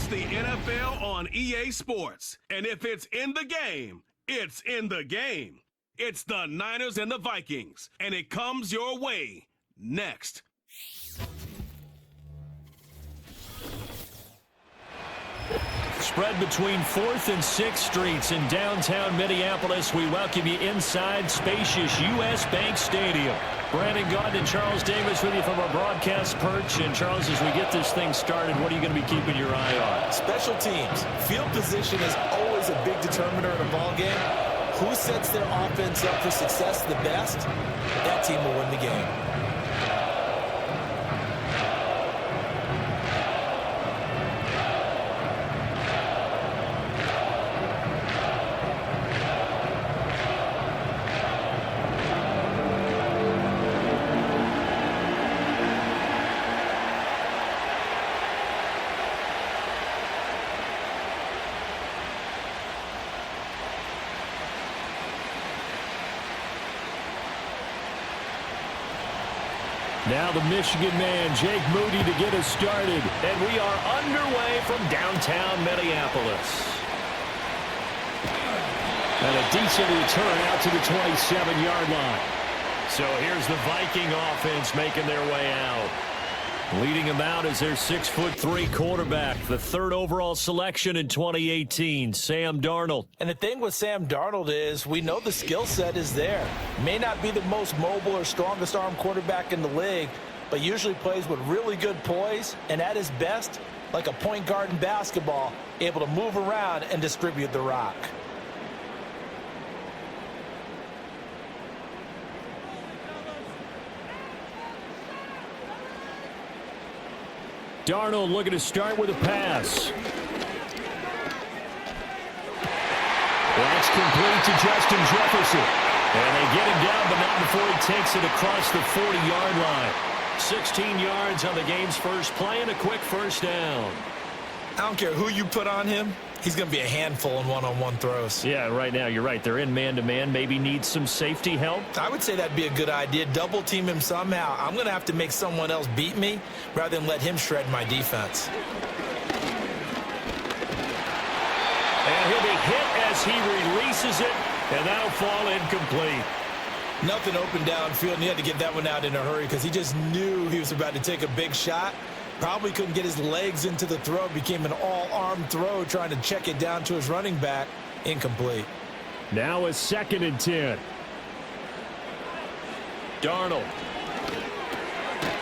the NFL on EA Sports. And if it's in the game, it's in the game. It's the Niners and the Vikings, and it comes your way next. Spread between 4th and 6th Streets in downtown Minneapolis. We welcome you inside spacious U.S. Bank Stadium. Brandon Gaudin and Charles Davis with you from our broadcast perch. And Charles, as we get this thing started, what are you going to be keeping your eye on? Special teams. Field position is always a big determiner in a ball game. Who sets their offense up for success the best, that team will win the game. Now the Michigan man, Jake Moody, to get us started. And we are underway from downtown Minneapolis. And a decent return out to the 27-yard line. So here's the Viking offense making their way out. Leading them out is their 6'3" quarterback, the 3rd overall selection in 2018, Sam Darnold. And the thing with Sam Darnold is we know the skill set is there. May not be the most mobile or strongest arm quarterback in the league, but usually plays with really good poise, and at his best, like a point guard in basketball, able to move around and distribute the rock. Darnold looking to start with a pass. That's complete to Justin Jefferson. And they get him down, but not before he takes it across the 40-yard line. 16 yards on the game's first play and a quick first down. I don't care who you put on him. He's going to be a handful in one-on-one throws. Yeah, right now, you're right. They're in man-to-man. Maybe needs some safety help. I would say that'd be a good idea. Double team him somehow. I'm going to have to make someone else beat me rather than let him shred my defense. And he'll be hit as he releases it, and that'll fall incomplete. Nothing open downfield, and he had to get that one out in a hurry because he just knew he was about to take a big shot. Probably couldn't get his legs into the throw. Became an all-arm throw trying to check it down to his running back. Incomplete. Now a 2nd and 10. Darnold.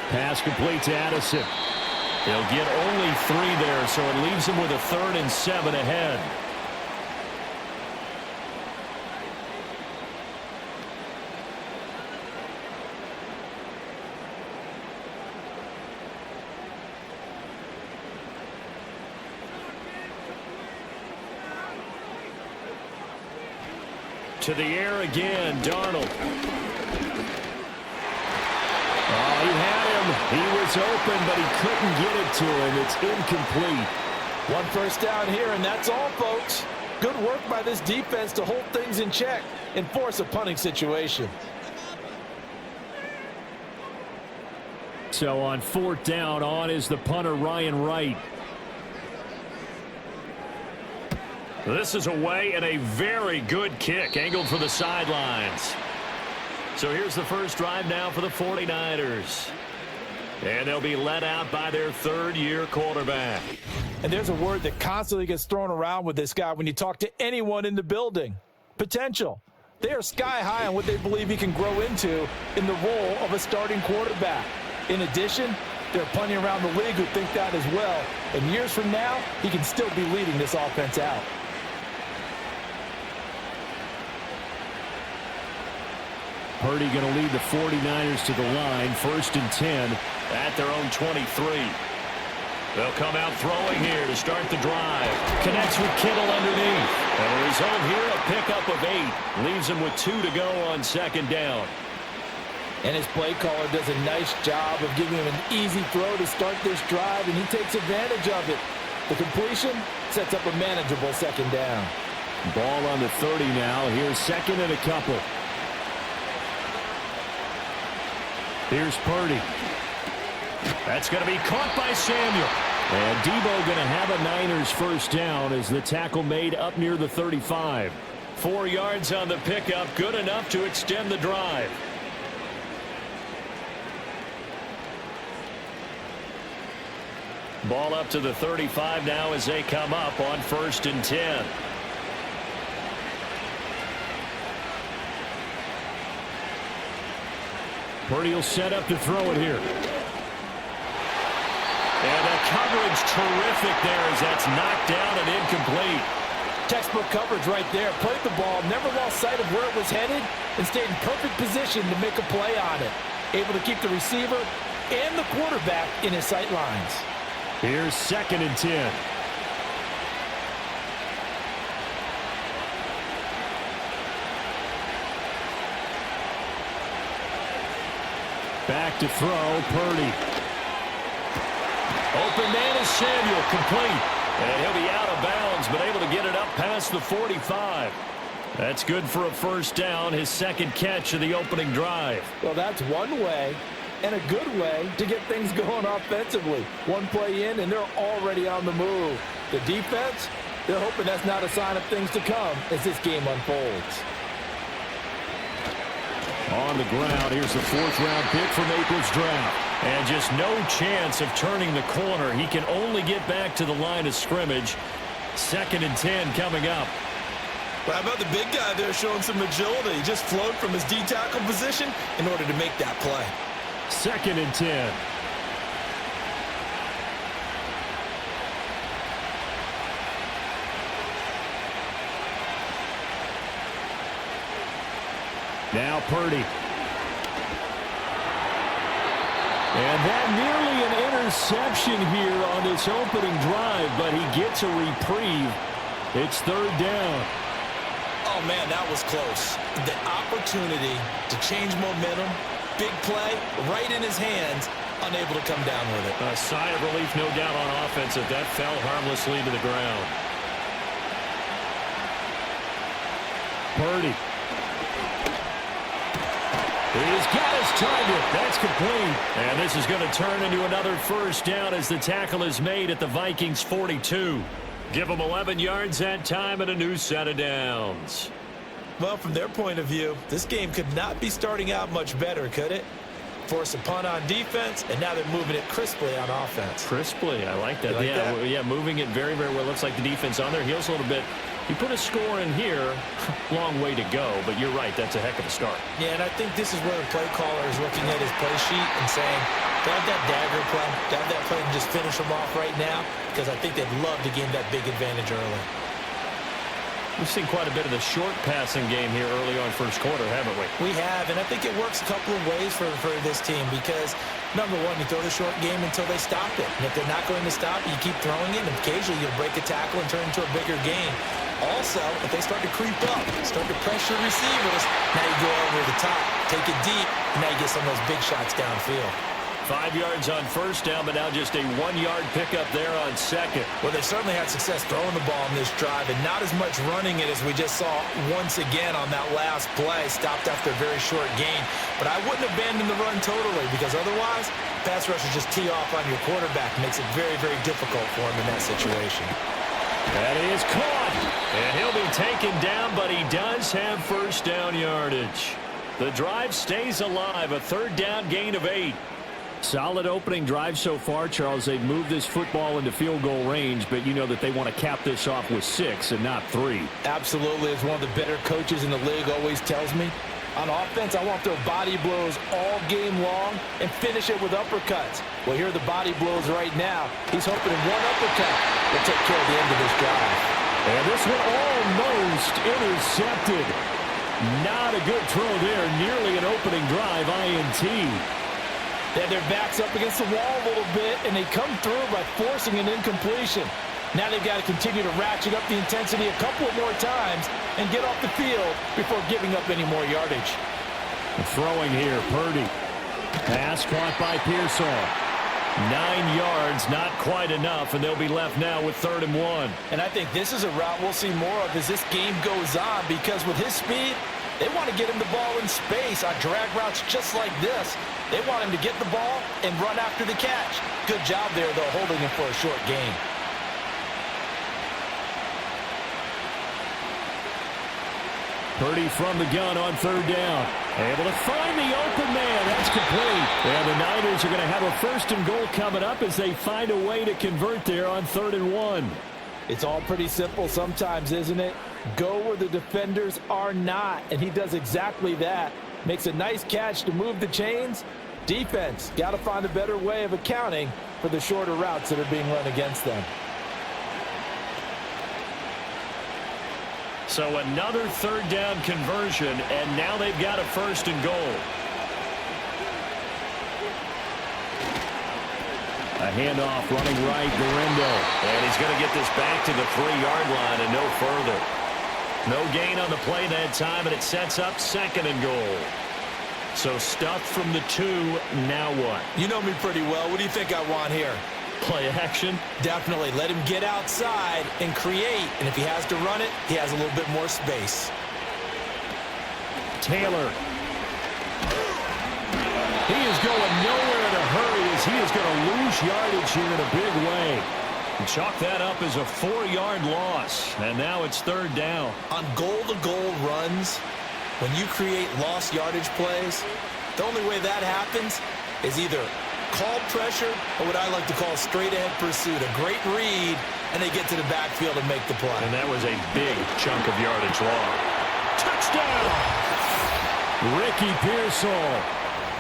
Pass complete to Addison. He'll get only 3 there, so it leaves him with a 3rd and 7 ahead. To the air again, Darnold. Oh, he had him. He was open, but he couldn't get it to him. It's incomplete. 1 first down here, and that's all, folks. Good work by this defense to hold things in check and force a punting situation. So on 4th down, on is the punter, Ryan Wright. This is away and a very good kick, angled for the sidelines. So here's the first drive now for the 49ers. And they'll be led out by their 3rd-year quarterback. And there's a word that constantly gets thrown around with this guy when you talk to anyone in the building. Potential. They are sky high on what they believe he can grow into in the role of a starting quarterback. In addition, there are plenty around the league who think that as well. And years from now, he can still be leading this offense out. Purdy going to lead the 49ers to the line. 1st and 10 at their own 23. They'll come out throwing here to start the drive. Connects with Kittle underneath. And the result here, a pickup of 8. Leaves him with 2 to go on 2nd down. And his play caller does a nice job of giving him an easy throw to start this drive, and he takes advantage of it. The completion sets up a manageable 2nd down. Ball on the 30 now. Here's 2nd and a couple. Here's Purdy. That's going to be caught by Samuel. And Debo going to have a Niners first down as the tackle made up near the 35. 4 yards on the pickup, good enough to extend the drive. Ball up to the 35 now as they come up on 1st and 10. Purdy will set up to throw it here. And the coverage terrific there as that's knocked down and incomplete. Textbook coverage right there. Played the ball, never lost sight of where it was headed, and stayed in perfect position to make a play on it. Able to keep the receiver and the quarterback in his sight lines. Here's 2nd and 10. Back to throw, Purdy. Open man is Samuel, complete. And he'll be out of bounds, but able to get it up past the 45. That's good for a first down, his 2nd catch of the opening drive. Well, that's one way, and a good way, to get things going offensively. One play in, and they're already on the move. The defense, they're hoping that's not a sign of things to come as this game unfolds. On the ground, here's the 4th-round pick from April's draft. And just no chance of turning the corner. He can only get back to the line of scrimmage. 2nd and 10 coming up. Well, how about the big guy there showing some agility? He just flowed from his D-tackle position in order to make that play. 2nd and 10. Now Purdy. And that nearly an interception here on this opening drive, but he gets a reprieve. It's 3rd down. Oh, man, that was close. The opportunity to change momentum, big play, right in his hands, unable to come down with it. A sigh of relief, no doubt, on offense if that fell harmlessly to the ground. Purdy. He's got his target. That's complete. And this is going to turn into another first down as the tackle is made at the Vikings 42. Give them 11 yards that time and a new set of downs. Well, from their point of view, this game could not be starting out much better, could it? Force a punt on defense, and now they're moving it crisply on offense. Crisply, I like that. Like that? Yeah, moving it very, very well. Looks like the defense on their heels a little bit. You put a score in here, long way to go, but you're right, that's a heck of a start. Yeah, and I think this is where the play caller is looking at his play sheet and saying, to have that dagger play, to have that play and just finish them off right now, because I think they'd love to gain that big advantage early. We've seen quite a bit of the short passing game here early on first quarter, haven't we? We have, and I think it works a couple of ways for this team because, number one, you throw the short game until they stop it. And if they're not going to stop it, you keep throwing it, and occasionally you'll break a tackle and turn it into a bigger game. Also, if they start to creep up, start to pressure receivers, now you go over the top, take it deep, and now you get some of those big shots downfield. 5 yards on first down, but now just a 1-yard pickup there on 2nd. Well, they certainly had success throwing the ball in this drive, and not as much running it as we just saw once again on that last play, stopped after a very short gain. But I wouldn't abandon the run totally, because otherwise, pass rushers just tee off on your quarterback. Makes it very, very difficult for him in that situation. That is caught, and he'll be taken down, but he does have first down yardage. The drive stays alive, a 3rd down gain of 8. Solid opening drive so far, Charles. They've moved this football into field goal range, but you know that they want to cap this off with 6 and not 3. Absolutely. As one of the better coaches in the league always tells me, on offense, I want to throw body blows all game long and finish it with uppercuts. Well, here are the body blows right now. He's hoping in one uppercut will take care of the end of this drive. And this one almost intercepted. Not a good throw there. Nearly an opening drive, INT. They had their backs up against the wall a little bit, and they come through by forcing an incompletion. Now they've got to continue to ratchet up the intensity a couple of more times and get off the field before giving up any more yardage. Throwing here, Purdy. Pass caught by Pearsall. 9 yards, not quite enough, and they'll be left now with 3rd and 1. And I think this is a route we'll see more of as this game goes on, because with his speed, They want to get him the ball in space on drag routes just like this. They want him to get the ball and run after the catch. Good job there, though, holding him for a short gain. Purdy from the gun on third down. Able to find the open man. That's complete. And the Niners are going to have a 1st and goal coming up as they find a way to convert there on 3rd and 1. It's all pretty simple sometimes, isn't it? Go where the defenders are not, and he does exactly that. Makes a nice catch to move the chains. Defense, got to find a better way of accounting for the shorter routes that are being run against them. So another 3rd down conversion, and now they've got a 1st and goal. A handoff running right, Garindo. And he's going to get this back to the 3-yard line and no further. No gain on the play that time, and it sets up 2nd and goal. So stuffed from the 2, now what? You know me pretty well. What do you think I want here? Play action? Definitely. Let him get outside and create. And if he has to run it, he has a little bit more space. Taylor. He is going nowhere in a hurry as he is going to lose yardage here in a big way. And chalk that up as a 4-yard loss. And now it's 3rd down. On goal-to-goal runs, when you create lost yardage plays, the only way that happens is either call pressure or what I like to call straight-ahead pursuit. A great read, and they get to the backfield and make the play. And that was a big chunk of yardage long. Touchdown! Ricky Pearsall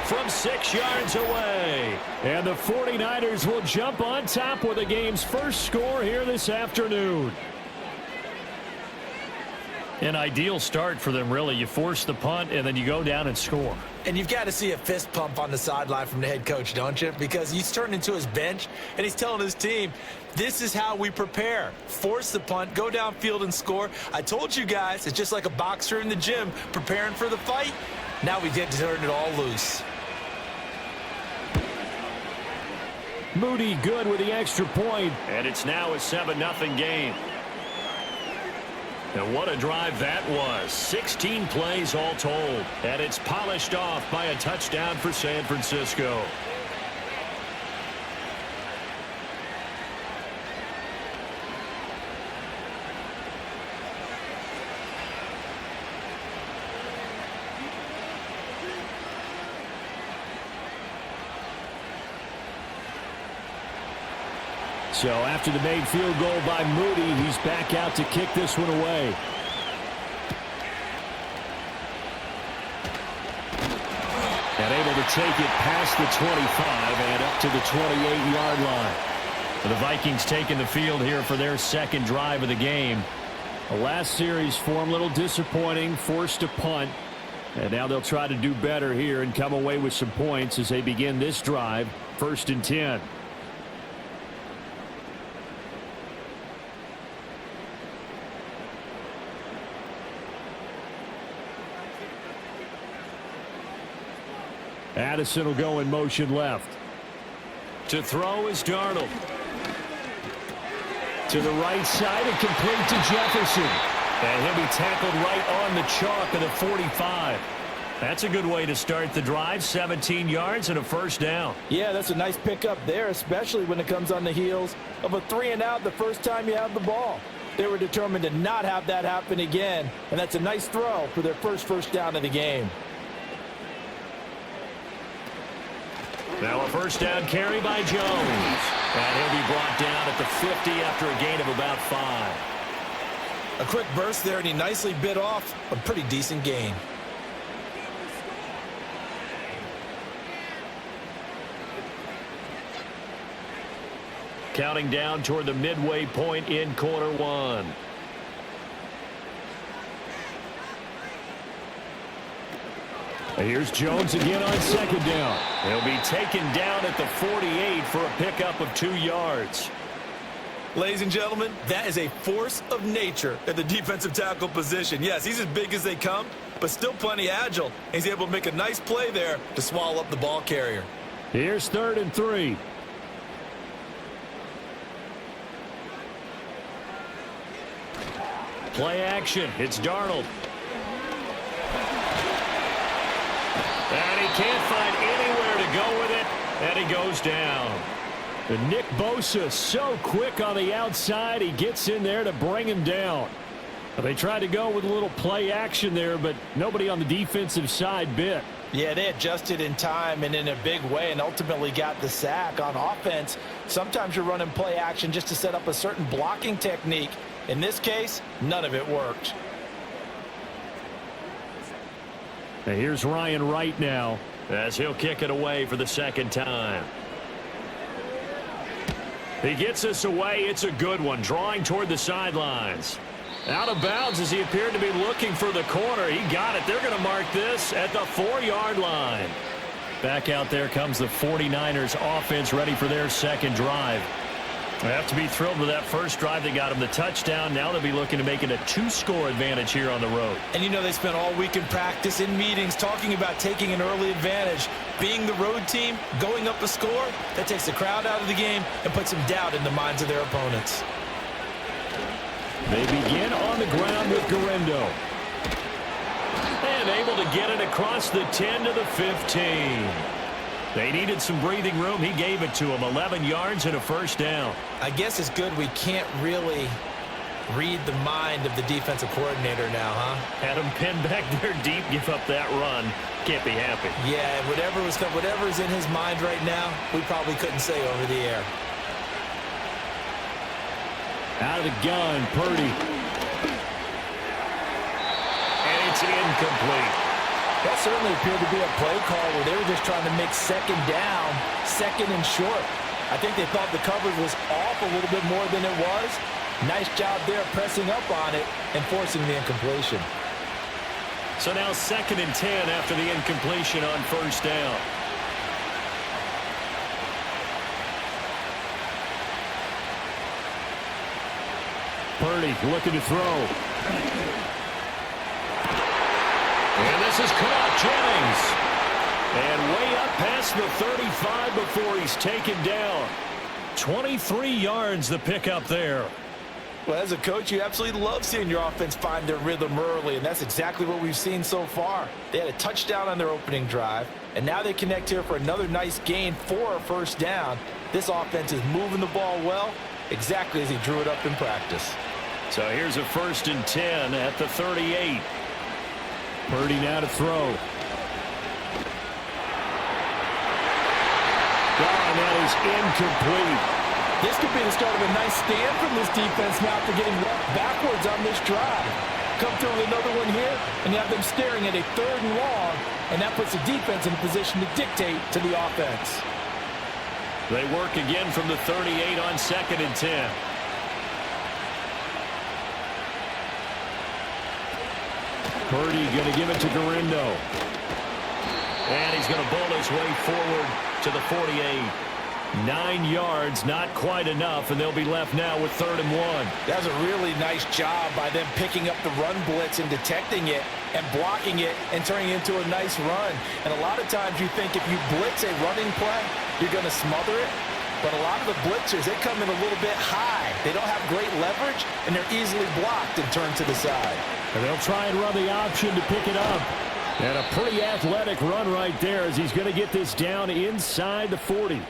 from 6 yards away. And the 49ers will jump on top with the game's first score here this afternoon. An ideal start for them, really. You force the punt, and then you go down and score. And you've got to see a fist pump on the sideline from the head coach, don't you? Because he's turned into his bench, and he's telling his team, this is how we prepare. Force the punt, go downfield and score. I told you guys, it's just like a boxer in the gym preparing for the fight. Now we get to turn it all loose. Moody good with the extra point, and it's now a 7-0 game. And what a drive that was. 16 plays all told. And it's polished off by a touchdown for San Francisco. So after the made field goal by Moody, he's back out to kick this one away. And able to take it past the 25 and up to the 28-yard line. The Vikings taking the field here for their 2nd drive of the game. The last series for them, a little disappointing, forced a punt. And now they'll try to do better here and come away with some points as they begin this drive, 1st and 10. Addison will go in motion left. To throw is Darnold. To the right side and complete to Jefferson. And he'll be tackled right on the chalk of the 45. That's a good way to start the drive. 17 yards and a 1st down. Yeah, that's a nice pickup there, especially when it comes on the heels of a 3-and-out the first time you have the ball. They were determined to not have that happen again, and that's a nice throw for their first down of the game. Now a 1st down carry by Jones. And he'll be brought down at the 50 after a gain of about 5. A quick burst there, and he nicely bit off a pretty decent gain. Counting down toward the midway point in quarter 1. Here's Jones again on 2nd down. He'll be taken down at the 48 for a pickup of 2 yards. Ladies and gentlemen, that is a force of nature at the defensive tackle position. Yes, he's as big as they come, but still plenty agile. He's able to make a nice play there to swallow up the ball carrier. Here's 3rd and 3. Play action. It's Darnold. He can't find anywhere to go with it, and he goes down. And Nick Bosa so quick on the outside. He gets in there to bring him down. They tried to go with a little play action there, but nobody on the defensive side bit. Yeah, they adjusted in time and in a big way and ultimately got the sack. On offense, sometimes you're running play action just to set up a certain blocking technique. In this case, none of it worked. And here's Ryan Wright now as he'll kick it away for the second time. He gets this away. It's a good one, drawing toward the sidelines. Out of bounds as he appeared to be looking for the corner. He got it. They're going to mark this at the 4-yard line. Back out there comes the 49ers offense, ready for their second drive. They have to be thrilled with that first drive. They got him the touchdown. Now they'll be looking to make it a 2-score advantage here on the road. And you know they spent all week in practice, in meetings, talking about taking an early advantage. Being the road team, going up a score, that takes the crowd out of the game and puts some doubt in the minds of their opponents. They begin on the ground with Garendo. And able to get it across the 10 to the 15. They needed some breathing room. He gave it to them. 11 yards and a first down. I guess it's good we can't really read the mind of the defensive coordinator now, huh? Had him pinned back there deep, give up that run. Can't be happy. Yeah, whatever's in his mind right now, we probably couldn't say over the air. Out of the gun, Purdy. And it's incomplete. That certainly appeared to be a play call where they were just trying to make second down, second and short. I think they thought the coverage was off a little bit more than it was. Nice job there pressing up on it and forcing the incompletion. So now 2nd and 10 after the incompletion on first down. Purdy looking to throw. And this is caught. Jennings. And way up past the 35 before he's taken down. 23 yards the pickup there. Well, as a coach, you absolutely love seeing your offense find their rhythm early, and that's exactly what we've seen so far. They had a touchdown on their opening drive, and now they connect here for another nice gain for a first down. This offense is moving the ball well, exactly as he drew it up in practice. So here's a 1st and 10 at the 38. Purdy now to throw. And that is incomplete. This could be the start of a nice stand from this defense now after getting walked backwards on this drive. Come through with another one here, and you have them staring at a 3rd and long, and that puts the defense in a position to dictate to the offense. They work again from the 38 on 2nd and 10. Purdy going to give it to Garendo. And he's going to bowl his way forward to the 48. 9 yards, not quite enough, and they'll be left now with 3rd and 1. That was a really nice job by them picking up the run blitz and detecting it and blocking it and turning it into a nice run. And a lot of times you think if you blitz a running play, you're going to smother it. But a lot of the blitzers, they come in a little bit high. They don't have great leverage, and they're easily blocked and turned to the side. And they'll try and run the option to pick it up. And a pretty athletic run right there as he's going to get this down inside the 40.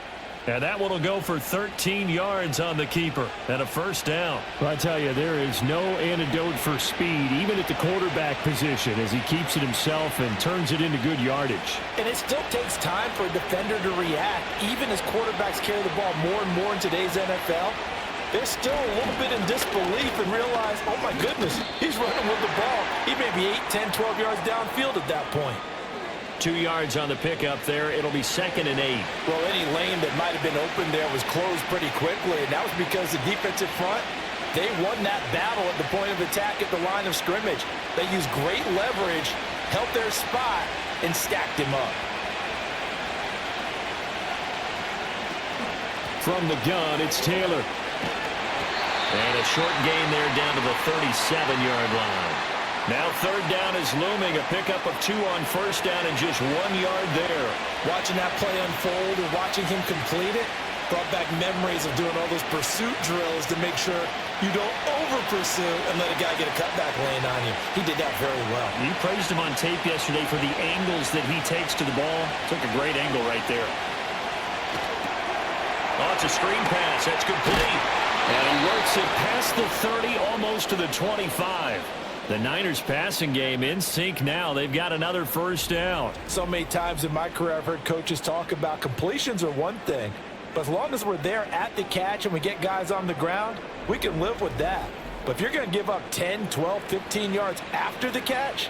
And that one will go for 13 yards on the keeper and a first down. Well, I tell you, there is no antidote for speed, even at the quarterback position, as he keeps it himself and turns it into good yardage. And it still takes time for a defender to react, even as quarterbacks carry the ball more and more in today's NFL. They're still a little bit in disbelief and realize, oh my goodness, he's running with the ball. He may be 8, 10, 12 yards downfield at that point. 2 yards on the pickup there. It'll be 2nd and 8. Well, any lane that might have been open there was closed pretty quickly, and that was because the defensive front, they won that battle at the point of attack at the line of scrimmage. They used great leverage, held their spot, and stacked him up. From the gun, it's Taylor. And a short gain there down to the 37-yard line. Now 3rd down is looming. A pickup of 2 on first down and just 1 yard there. Watching that play unfold and watching him complete it brought back memories of doing all those pursuit drills to make sure You don't over-pursue and let a guy get a cutback lane on you. He did that very well. You praised him on tape yesterday for the angles that he takes to the ball. Took a great angle right there. Oh, it's a screen pass. That's complete. And he works it past the 30, almost to the 25. The Niners passing game in sync now. They've got another first down. So many times in my career I've heard coaches talk about completions are one thing, but as long as we're there at the catch and we get guys on the ground, we can live with that. But if you're going to give up 10, 12, 15 yards after the catch,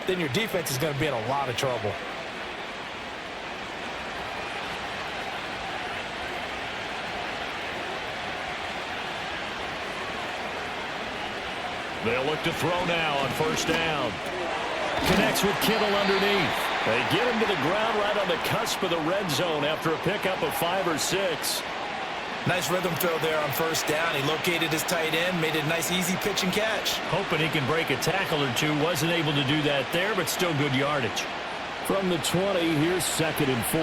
then your defense is going to be in a lot of trouble. They'll look to throw now on first down. Connects with Kittle underneath. They get him to the ground right on the cusp of the red zone after a pickup of 5 or 6. Nice rhythm throw there on first down. He located his tight end, made it a nice easy pitch and catch. Hoping he can break a tackle or two. Wasn't able to do that there, but still good yardage. From the 20, here's 2nd and 4.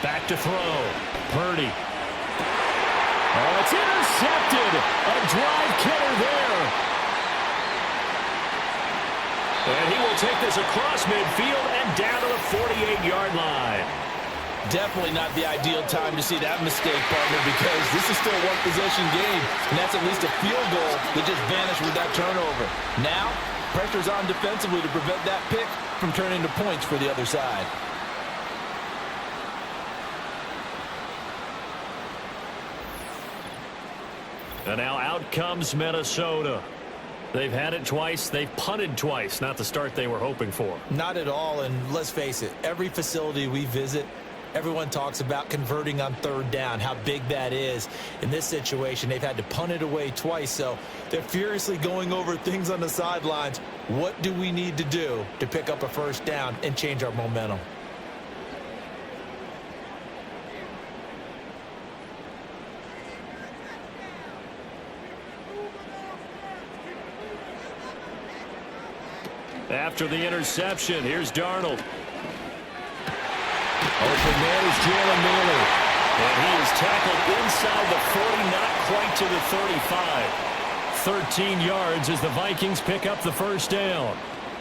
Back to throw. Purdy. Oh, it's intercepted. A drive killer there. And he will take this across midfield and down to the 48-yard line. Definitely not the ideal time to see that mistake, partner, because this is still a one-possession game, and that's at least a field goal that just vanished with that turnover. Now, pressure's on defensively to prevent that pick from turning into points for the other side. And now out comes Minnesota. They've had it twice. They've punted twice. Not the start they were hoping for. Not at all, and let's face it, every facility we visit, everyone talks about converting on third down, how big that is. In this situation, they've had to punt it away twice, so they're furiously going over things on the sidelines. What do we need to do to pick up a first down and change our momentum? After the interception, here's Darnold. Open man is Jalen Naylor. And he is tackled inside the 40, not quite to the 35. 13 yards as the Vikings pick up the first down.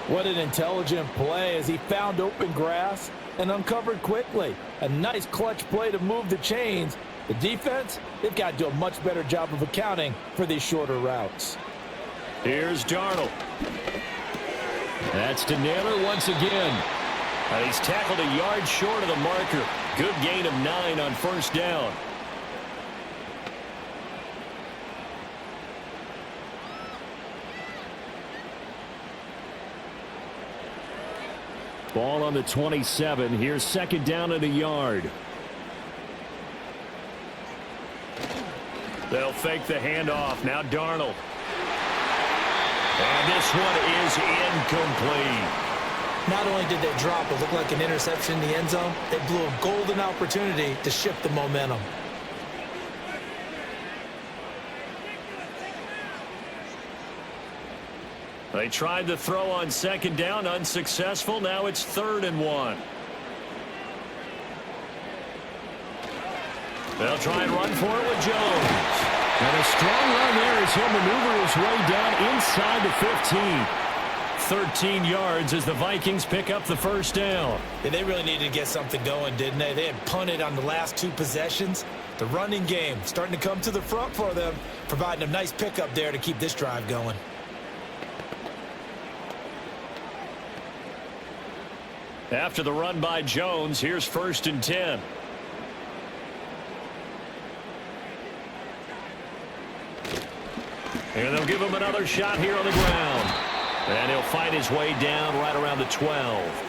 What an intelligent play as he found open grass and uncovered quickly. A nice clutch play to move the chains. The defense, they've got to do a much better job of accounting for these shorter routes. Here's Darnold. That's to Naylor once again. And he's tackled a yard short of the marker. Good gain of 9 on first down. Ball on the 27. Here's 2nd down and a yard. They'll fake the handoff. Now Darnold. And this one is incomplete. Not only did they drop what looked like an interception in the end zone, they blew a golden opportunity to shift the momentum. They tried to throw on 2nd down, unsuccessful. Now it's 3rd and 1. They'll try and run for it with Jones. And a strong run there as he'll maneuver his way down inside the 15. 13 yards as the Vikings pick up the first down. Yeah, they really needed to get something going, didn't they? They had punted on the last 2 possessions. The running game starting to come to the front for them, providing a nice pickup there to keep this drive going. After the run by Jones, here's 1st and 10. And they'll give him another shot here on the ground. And he'll find his way down right around the 12.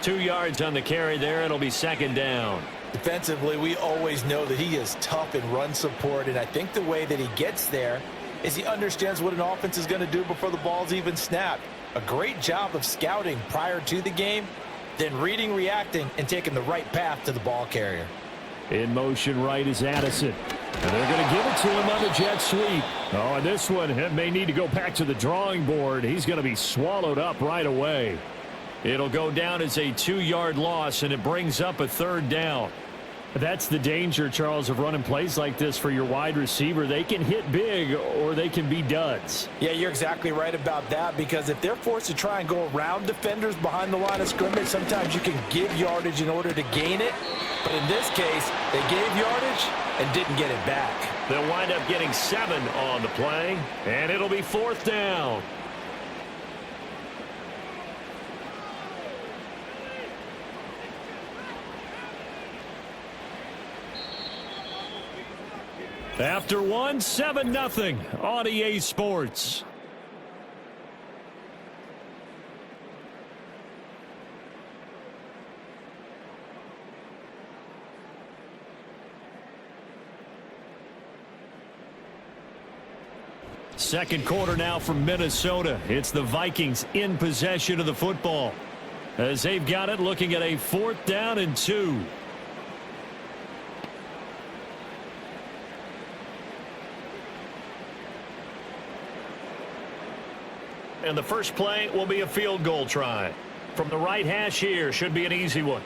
2 yards on the carry there. It'll be 2nd down. Defensively, we always know that he is tough in run support, and I think the way that he gets there is he understands what an offense is going to do before the ball's even snapped. A great job of scouting prior to the game, then reading, reacting, and taking the right path to the ball carrier. In motion right is Addison. And they're going to give it to him on the jet sweep. Oh, and this one may need to go back to the drawing board. He's going to be swallowed up right away. It'll go down as a 2-yard loss, and it brings up a 3rd down. That's the danger, Charles, of running plays like this for your wide receiver. They can hit big or they can be duds. Yeah, you're exactly right about that, because if they're forced to try and go around defenders behind the line of scrimmage, sometimes you can give yardage in order to gain it. But in this case, they gave yardage and didn't get it back. They'll wind up getting 7 on the play, and it'll be 4th down. After 1, 7-0 on EA Sports. Second quarter now from Minnesota. It's the Vikings in possession of the football, as they've got it, looking at a 4th down and 2. And the first play will be a field goal try. From the right hash here, should be an easy one.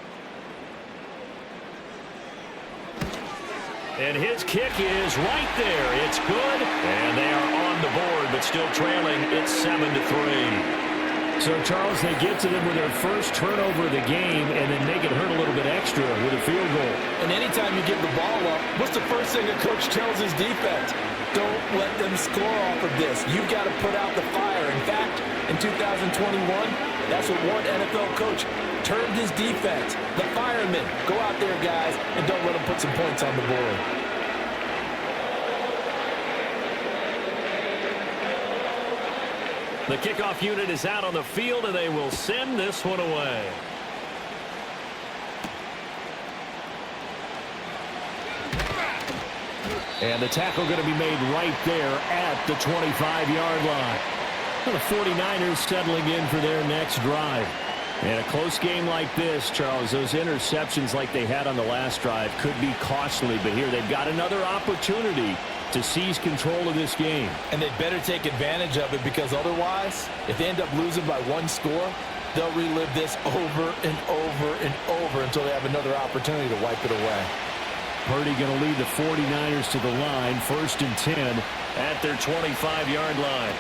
And his kick is right there. It's good. And they are on the board, but still trailing. It's 7-3. So, Charles, they get to them with their first turnover of the game and then make it hurt a little bit extra with a field goal. And anytime you give the ball up, what's the first thing a coach tells his defense? Don't let them score off of this. You've got to put out the fire. In fact, in 2021, that's what one NFL coach termed his defense. The firemen. Go out there, guys, and don't let them put some points on the board. The kickoff unit is out on the field, and they will send this one away. And the tackle going to be made right there at the 25-yard line. Well, the 49ers settling in for their next drive. In a close game like this, Charles, those interceptions like they had on the last drive could be costly, but here they've got another opportunity to seize control of this game. And they better take advantage of it, because otherwise, if they end up losing by 1 score, they'll relive this over and over and over until they have another opportunity to wipe it away. Purdy going to lead the 49ers to the line, 1st and 10 at their 25-yard line.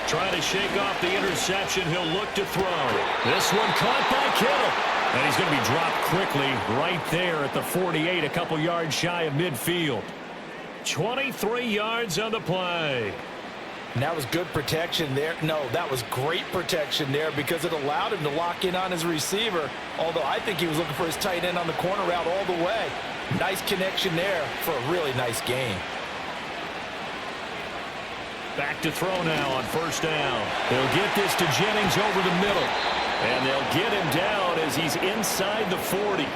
Trying to shake off the interception. He'll look to throw. This one caught by Kittle. And he's going to be dropped quickly right there at the 48, a couple yards shy of midfield. 23 yards on the play. And that was good protection there. No, that was great protection there, because it allowed him to lock in on his receiver, although I think he was looking for his tight end on the corner route all the way. Nice connection there for a really nice game. Back to throw now on 1st down. They'll get this to Jennings over the middle. And they'll get him down as he's inside the 40.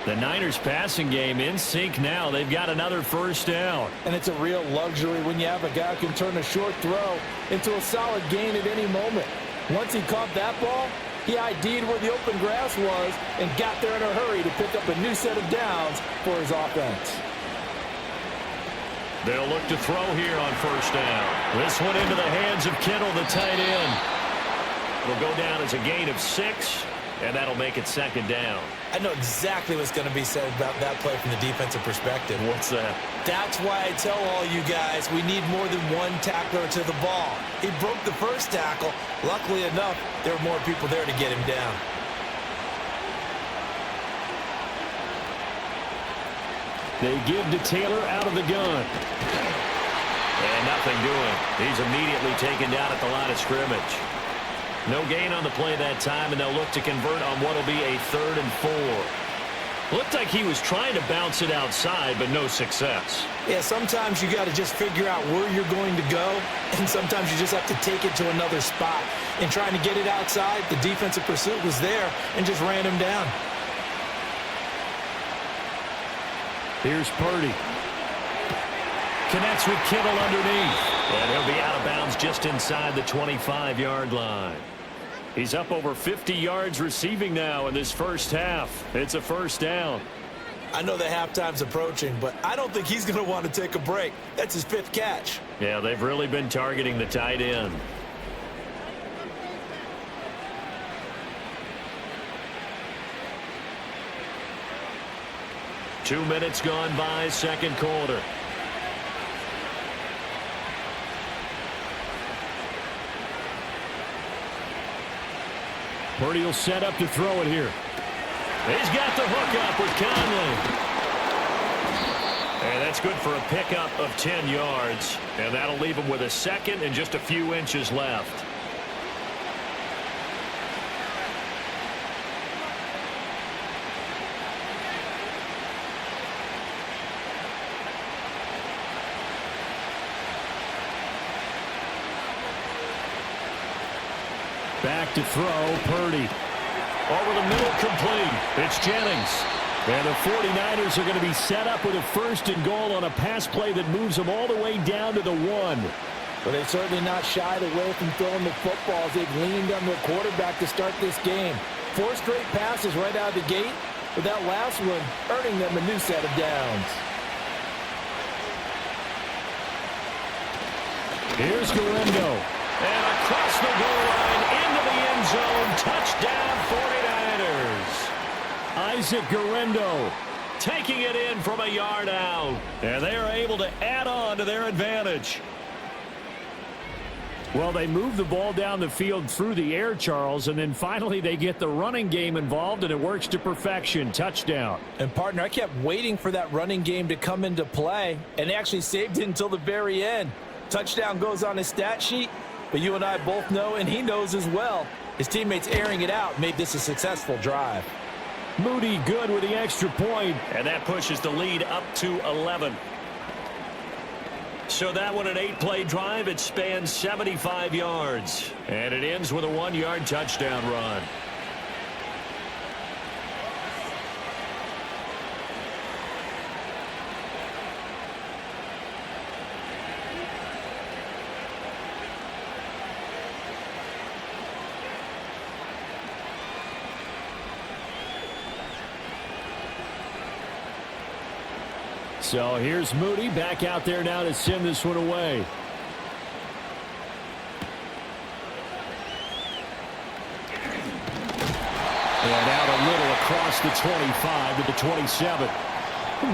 The Niners passing game in sync now. They've got another 1st down. And it's a real luxury when you have a guy who can turn a short throw into a solid gain at any moment. Once he caught that ball, he ID'd where the open grass was and got there in a hurry to pick up a new set of downs for his offense. They'll look to throw here on 1st down. This one into the hands of Kittle, the tight end. It'll go down as a gain of 6, and that'll make it 2nd down. I know exactly what's going to be said about that play from the defensive perspective. What's that? That's why I tell all you guys we need more than one tackler to the ball. He broke the first tackle. Luckily enough, there were more people there to get him down. They give to Taylor out of the gun. And nothing doing. He's immediately taken down at the line of scrimmage. No gain on the play that time, and they'll look to convert on what will be a 3rd and 4. Looked like he was trying to bounce it outside, but no success. Yeah, sometimes you got to just figure out where you're going to go, and sometimes you just have to take it to another spot. And trying to get it outside, the defensive pursuit was there and just ran him down. Here's Purdy. Connects with Kittle underneath. And he'll be out of bounds just inside the 25-yard line. He's up over 50 yards receiving now in this first half. It's a 1st down. I know the halftime's approaching, but I don't think he's going to want to take a break. That's his 5th catch. Yeah, they've really been targeting the tight end. 2 minutes gone by, second quarter. Purdy will set up to throw it here. He's got the hook up with Conley. And that's good for a pickup of 10 yards. And that'll leave him with a second and just a few inches left. Back to throw, Purdy. Over the middle, complete. It's Jennings. And the 49ers are going to be set up with a first and goal on a pass play that moves them all the way down to the 1. Well, they've certainly not shied away from throwing the footballs. They've leaned on their quarterback to start this game. 4 straight passes right out of the gate, with that last one earning them a new set of downs. Here's Guerrero. And across the goal line into the end zone. Touchdown 49ers. Isaac Guerrero taking it in from a yard out. And they are able to add on to their advantage. Well, they move the ball down the field through the air, Charles, and then finally they get the running game involved, and it works to perfection. Touchdown. And, partner, I kept waiting for that running game to come into play, and they actually saved it until the very end. Touchdown goes on his stat sheet, but you and I both know, and he knows as well, his teammates airing it out made this a successful drive. Moody good with the extra point, and that pushes the lead up to 11. So that one, an 8-play drive. It spans 75 yards, and it ends with a 1-yard touchdown run. So here's Moody back out there now to send this one away. And out a little across the 25 to the 27.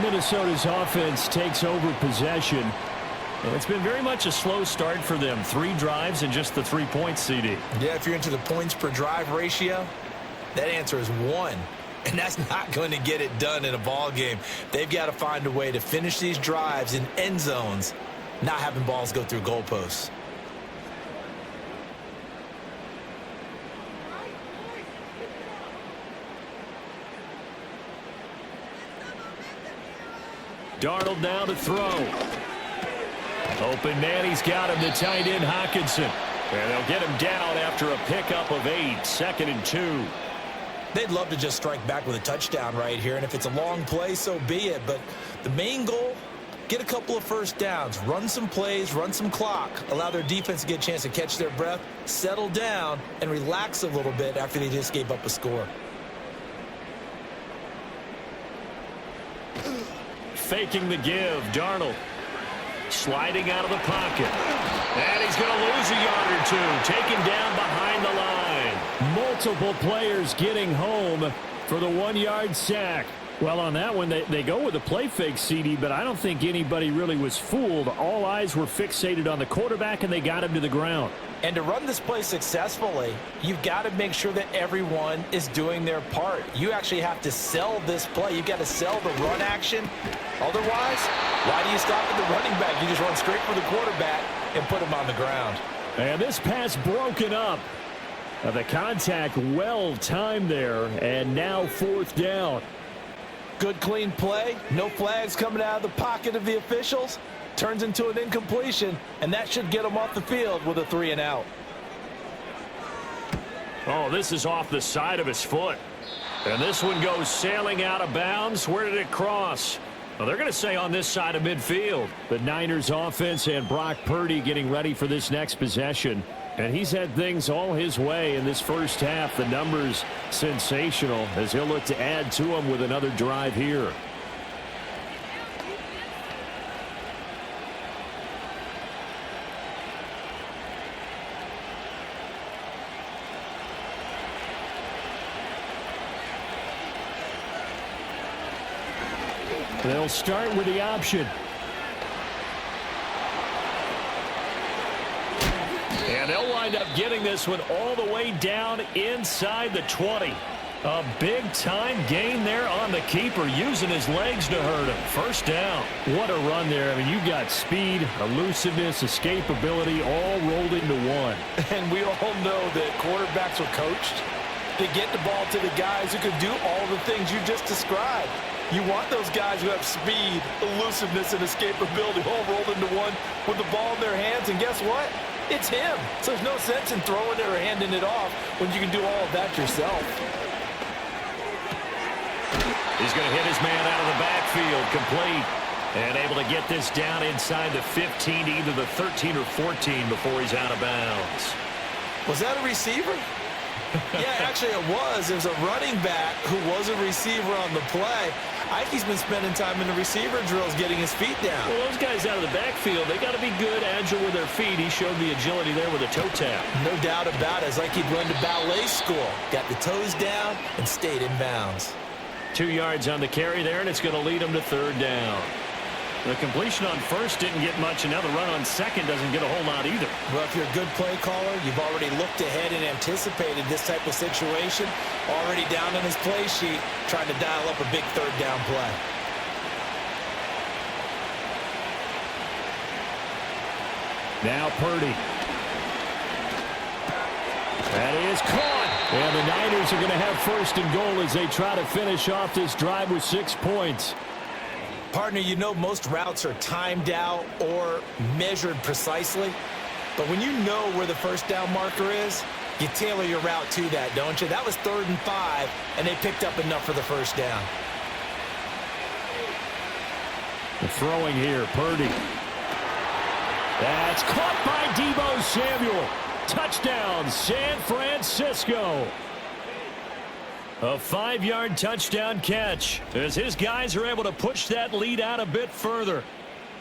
Minnesota's offense takes over possession. And it's been very much a slow start for them. 3 drives and just the 3 points, CD. Yeah, if you're into the points per drive ratio, that answer is 1. And that's not going to get it done in a ball game. They've got to find a way to finish these drives in end zones, not having balls go through goalposts. Darnold now to throw. Open man, he's got him, the tight end Hockenson. And they'll get him down after a pickup of 8, 2nd and 2. They'd love to just strike back with a touchdown right here, and if it's a long play, so be it. But the main goal, get a couple of first downs, run some plays, run some clock, allow their defense to get a chance to catch their breath, settle down, and relax a little bit after they just gave up a score. Faking the give, Darnold. Sliding out of the pocket. And he's going to lose a yard or 2. Taken down behind the line. Multiple players getting home for the 1-yard sack. Well, on that one, they go with a play fake, CD, but I don't think anybody really was fooled. All eyes were fixated on the quarterback, and they got him to the ground. And to run this play successfully, you've got to make sure that everyone is doing their part. You actually have to sell this play. You've got to sell the run action. Otherwise, why do you stop at the running back? You just run straight for the quarterback and put him on the ground. And this pass broken up. The contact well timed there, and now 4th down. Good clean play. No flags coming out of the pocket of the officials. Turns into an incompletion, and that should get them off the field with a 3-and-out. Oh, this is off the side of his foot. And this one goes sailing out of bounds. Where did it cross? Well, they're going to say on this side of midfield. The Niners offense and Brock Purdy getting ready for this next possession. And he's had things all his way in this first half. The numbers sensational as he'll look to add to them with another drive here. They'll start with the option. And they'll wind up getting this one all the way down inside the 20. A big-time gain there on the keeper, using his legs to hurt him. First down. What a run there. I mean, you've got speed, elusiveness, escapability all rolled into one. And we all know that quarterbacks are coached to get the ball to the guys who can do all the things you just described. You want those guys who have speed, elusiveness, and escapability all rolled into one with the ball in their hands. And guess what? It's him. So there's no sense in throwing it or handing it off when you can do all of that yourself. He's going to hit his man out of the backfield, complete. And able to get this down inside the 15 to either the 13 or 14 before he's out of bounds. Was that a receiver? Yeah, actually it was. There's a running back who was a receiver on the play. Ike's been spending time in the receiver drills getting his feet down. Well, those guys out of the backfield, they got to be good, agile with their feet. He showed the agility there with a toe tap. No doubt about it. It's like he'd run to ballet school. Got the toes down and stayed in bounds. 2 yards on the carry there, and it's going to lead him to third down. The completion on first didn't get much, and now the run on second doesn't get a whole lot either. Well, if you're a good play caller, you've already looked ahead and anticipated this type of situation. Already down on his play sheet, trying to dial up a big third down play. Now Purdy. That is caught. And the Niners are going to have first and goal as they try to finish off this drive with 6 points. Partner, you know most routes are timed out or measured precisely. But when you know where the first down marker is, you tailor your route to that, don't you? That was 3rd and 5, and they picked up enough for the first down. The throwing here, Purdy. That's caught by Deebo Samuel. Touchdown, San Francisco. A 5-yard touchdown catch as his guys are able to push that lead out a bit further.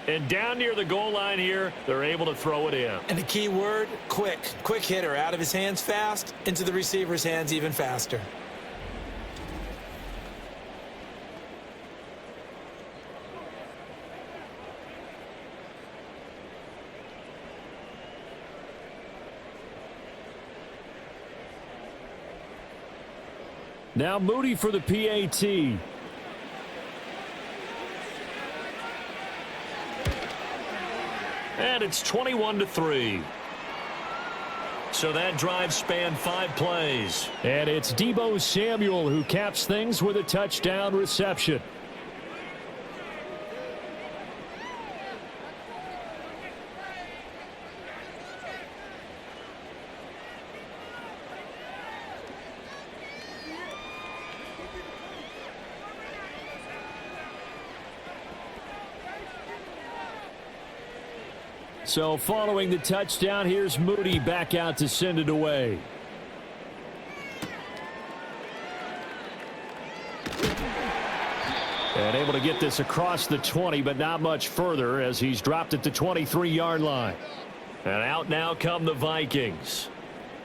And down near the goal line here, they're able to throw it in. And the key word, quick. Quick hitter, out of his hands fast, into the receiver's hands even faster. Now Moody for the PAT. And it's 21-3. So that drive spanned 5 plays. And it's Deebo Samuel who caps things with a touchdown reception. So following the touchdown, here's Moody back out to send it away. And able to get this across the 20, but not much further as he's dropped at the 23-yard line. And out now come the Vikings.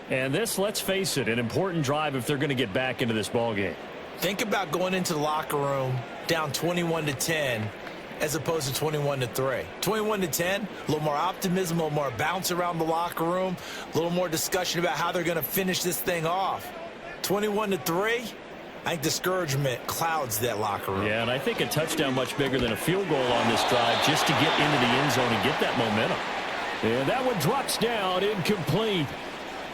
And this, let's face it, an important drive if they're going to get back into this ballgame. Think about going into the locker room down 21-10. As opposed to 21-3. 21-10, a little more optimism, a little more bounce around the locker room, a little more discussion about how they're going to finish this thing off. 21-3, I think discouragement clouds that locker room. Yeah, and I think a touchdown much bigger than a field goal on this drive just to get into the end zone and get that momentum. And that one drops down, incomplete.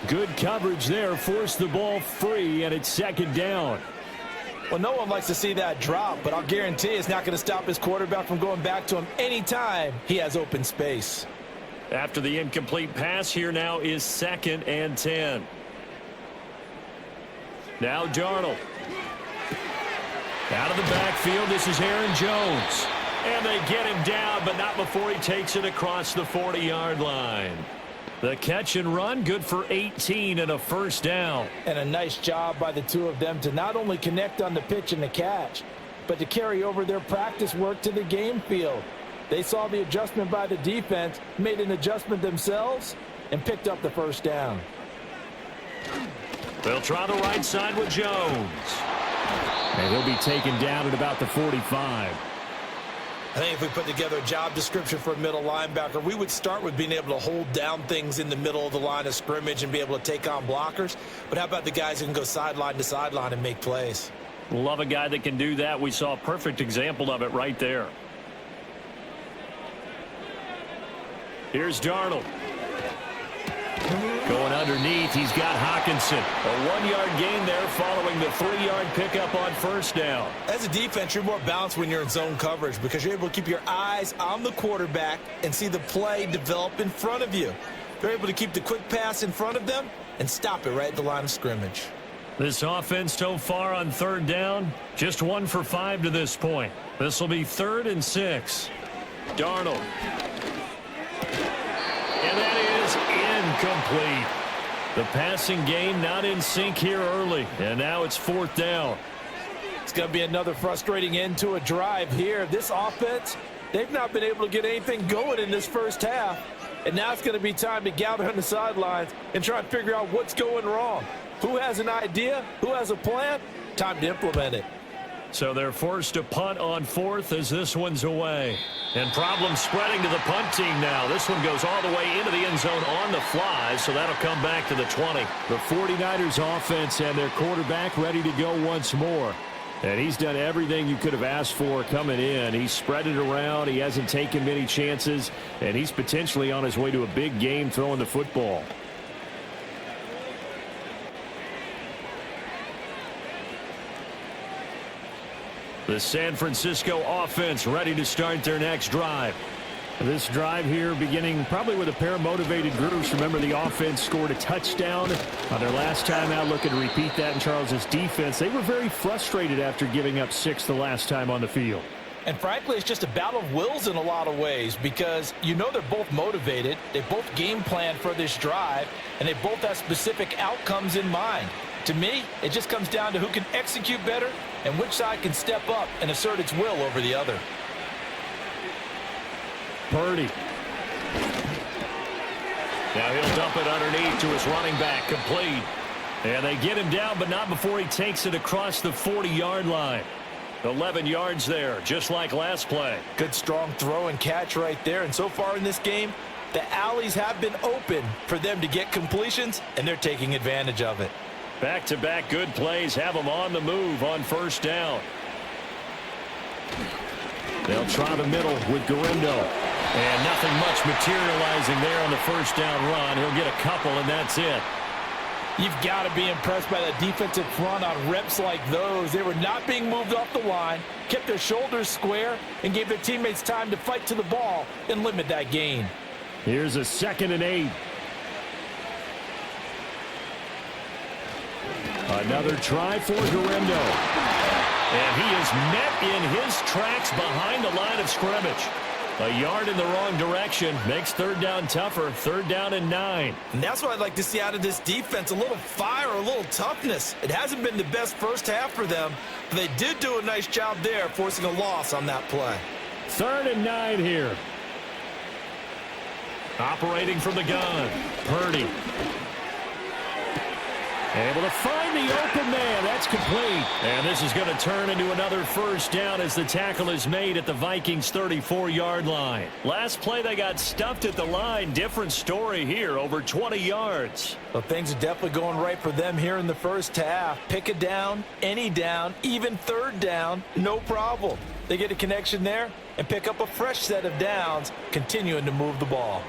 Good coverage there, forced the ball free, and it's second down. Well, no one likes to see that drop, but I'll guarantee it's not going to stop his quarterback from going back to him anytime he has open space. After the incomplete pass, here now is 2nd and 10. Now Darnold. Out of the backfield, this is Aaron Jones. And they get him down, but not before he takes it across the 40-yard line. The catch and run, good for 18 and a first down. And a nice job by the two of them to not only connect on the pitch and the catch, but to carry over their practice work to the game field. They saw the adjustment by the defense, made an adjustment themselves, and picked up the first down. They'll try the right side with Jones. And he'll be taken down at about the 45. I think if we put together a job description for a middle linebacker, we would start with being able to hold down things in the middle of the line of scrimmage and be able to take on blockers. But how about the guys who can go sideline to sideline and make plays? Love a guy that can do that. We saw a perfect example of it right there. Here's Darnold. Going underneath, he's got Hockenson. A 1-yard gain there following the 3-yard pickup on first down. As a defense, you're more balanced when you're in zone coverage because you're able to keep your eyes on the quarterback and see the play develop in front of you. You're able to keep the quick pass in front of them and stop it right at the line of scrimmage. This offense so far on third down, just 1 for 5 to this point. This will be 3rd and 6. Darnold. And that is incomplete. The passing game not in sync here early, and now it's 4th down. It's going to be another frustrating end to a drive here. This offense, they've not been able to get anything going in this first half, and now it's going to be time to gather on the sidelines and try and figure out what's going wrong. Who has an idea? Who has a plan? Time to implement it. So they're forced to punt on 4th as this one's away. And problems spreading to the punt team now. This one goes all the way into the end zone on the fly, so that'll come back to the 20. The 49ers offense and their quarterback ready to go once more. And he's done everything you could have asked for coming in. He's spread it around. He hasn't taken many chances, and he's potentially on his way to a big game throwing the football. The San Francisco offense ready to start their next drive. This drive here beginning probably with a pair of motivated groups. Remember, the offense scored a touchdown on their last time out. Looking to repeat that in Charles's defense. They were very frustrated after giving up 6 the last time on the field. And frankly, it's just a battle of wills in a lot of ways because you know they're both motivated. They both game plan for this drive, and they both have specific outcomes in mind. To me, it just comes down to who can execute better and which side can step up and assert its will over the other. Purdy. Now he'll dump it underneath to his running back, complete. And they get him down, but not before he takes it across the 40-yard line. 11 yards there, just like last play. Good strong throw and catch right there. And so far in this game, the alleys have been open for them to get completions, and they're taking advantage of it. Back-to-back good plays have them on the move on first down. They'll try the middle with Garindo. And nothing much materializing there on the first down run. He'll get a couple, and that's it. You've got to be impressed by that defensive front on reps like those. They were not being moved off the line, kept their shoulders square, and gave their teammates time to fight to the ball and limit that gain. Here's a 2nd and 8. Another try for Garindo. And he is met in his tracks behind the line of scrimmage. A yard in the wrong direction makes third down tougher. 3rd down and 9. And that's what I'd like to see out of this defense, a little fire, a little toughness. It hasn't been the best first half for them, but they did do a nice job there, forcing a loss on that play. 3rd and 9 here. Operating from the gun, Purdy. Able to find the open man. That's complete. And this is going to turn into another first down as the tackle is made at the Vikings' 34-yard line. Last play, they got stuffed at the line. Different story here, over 20 yards. Well, things are definitely going right for them here in the first half. Pick a down, any down, even 3rd down, no problem. They get a connection there and pick up a fresh set of downs, continuing to move the ball.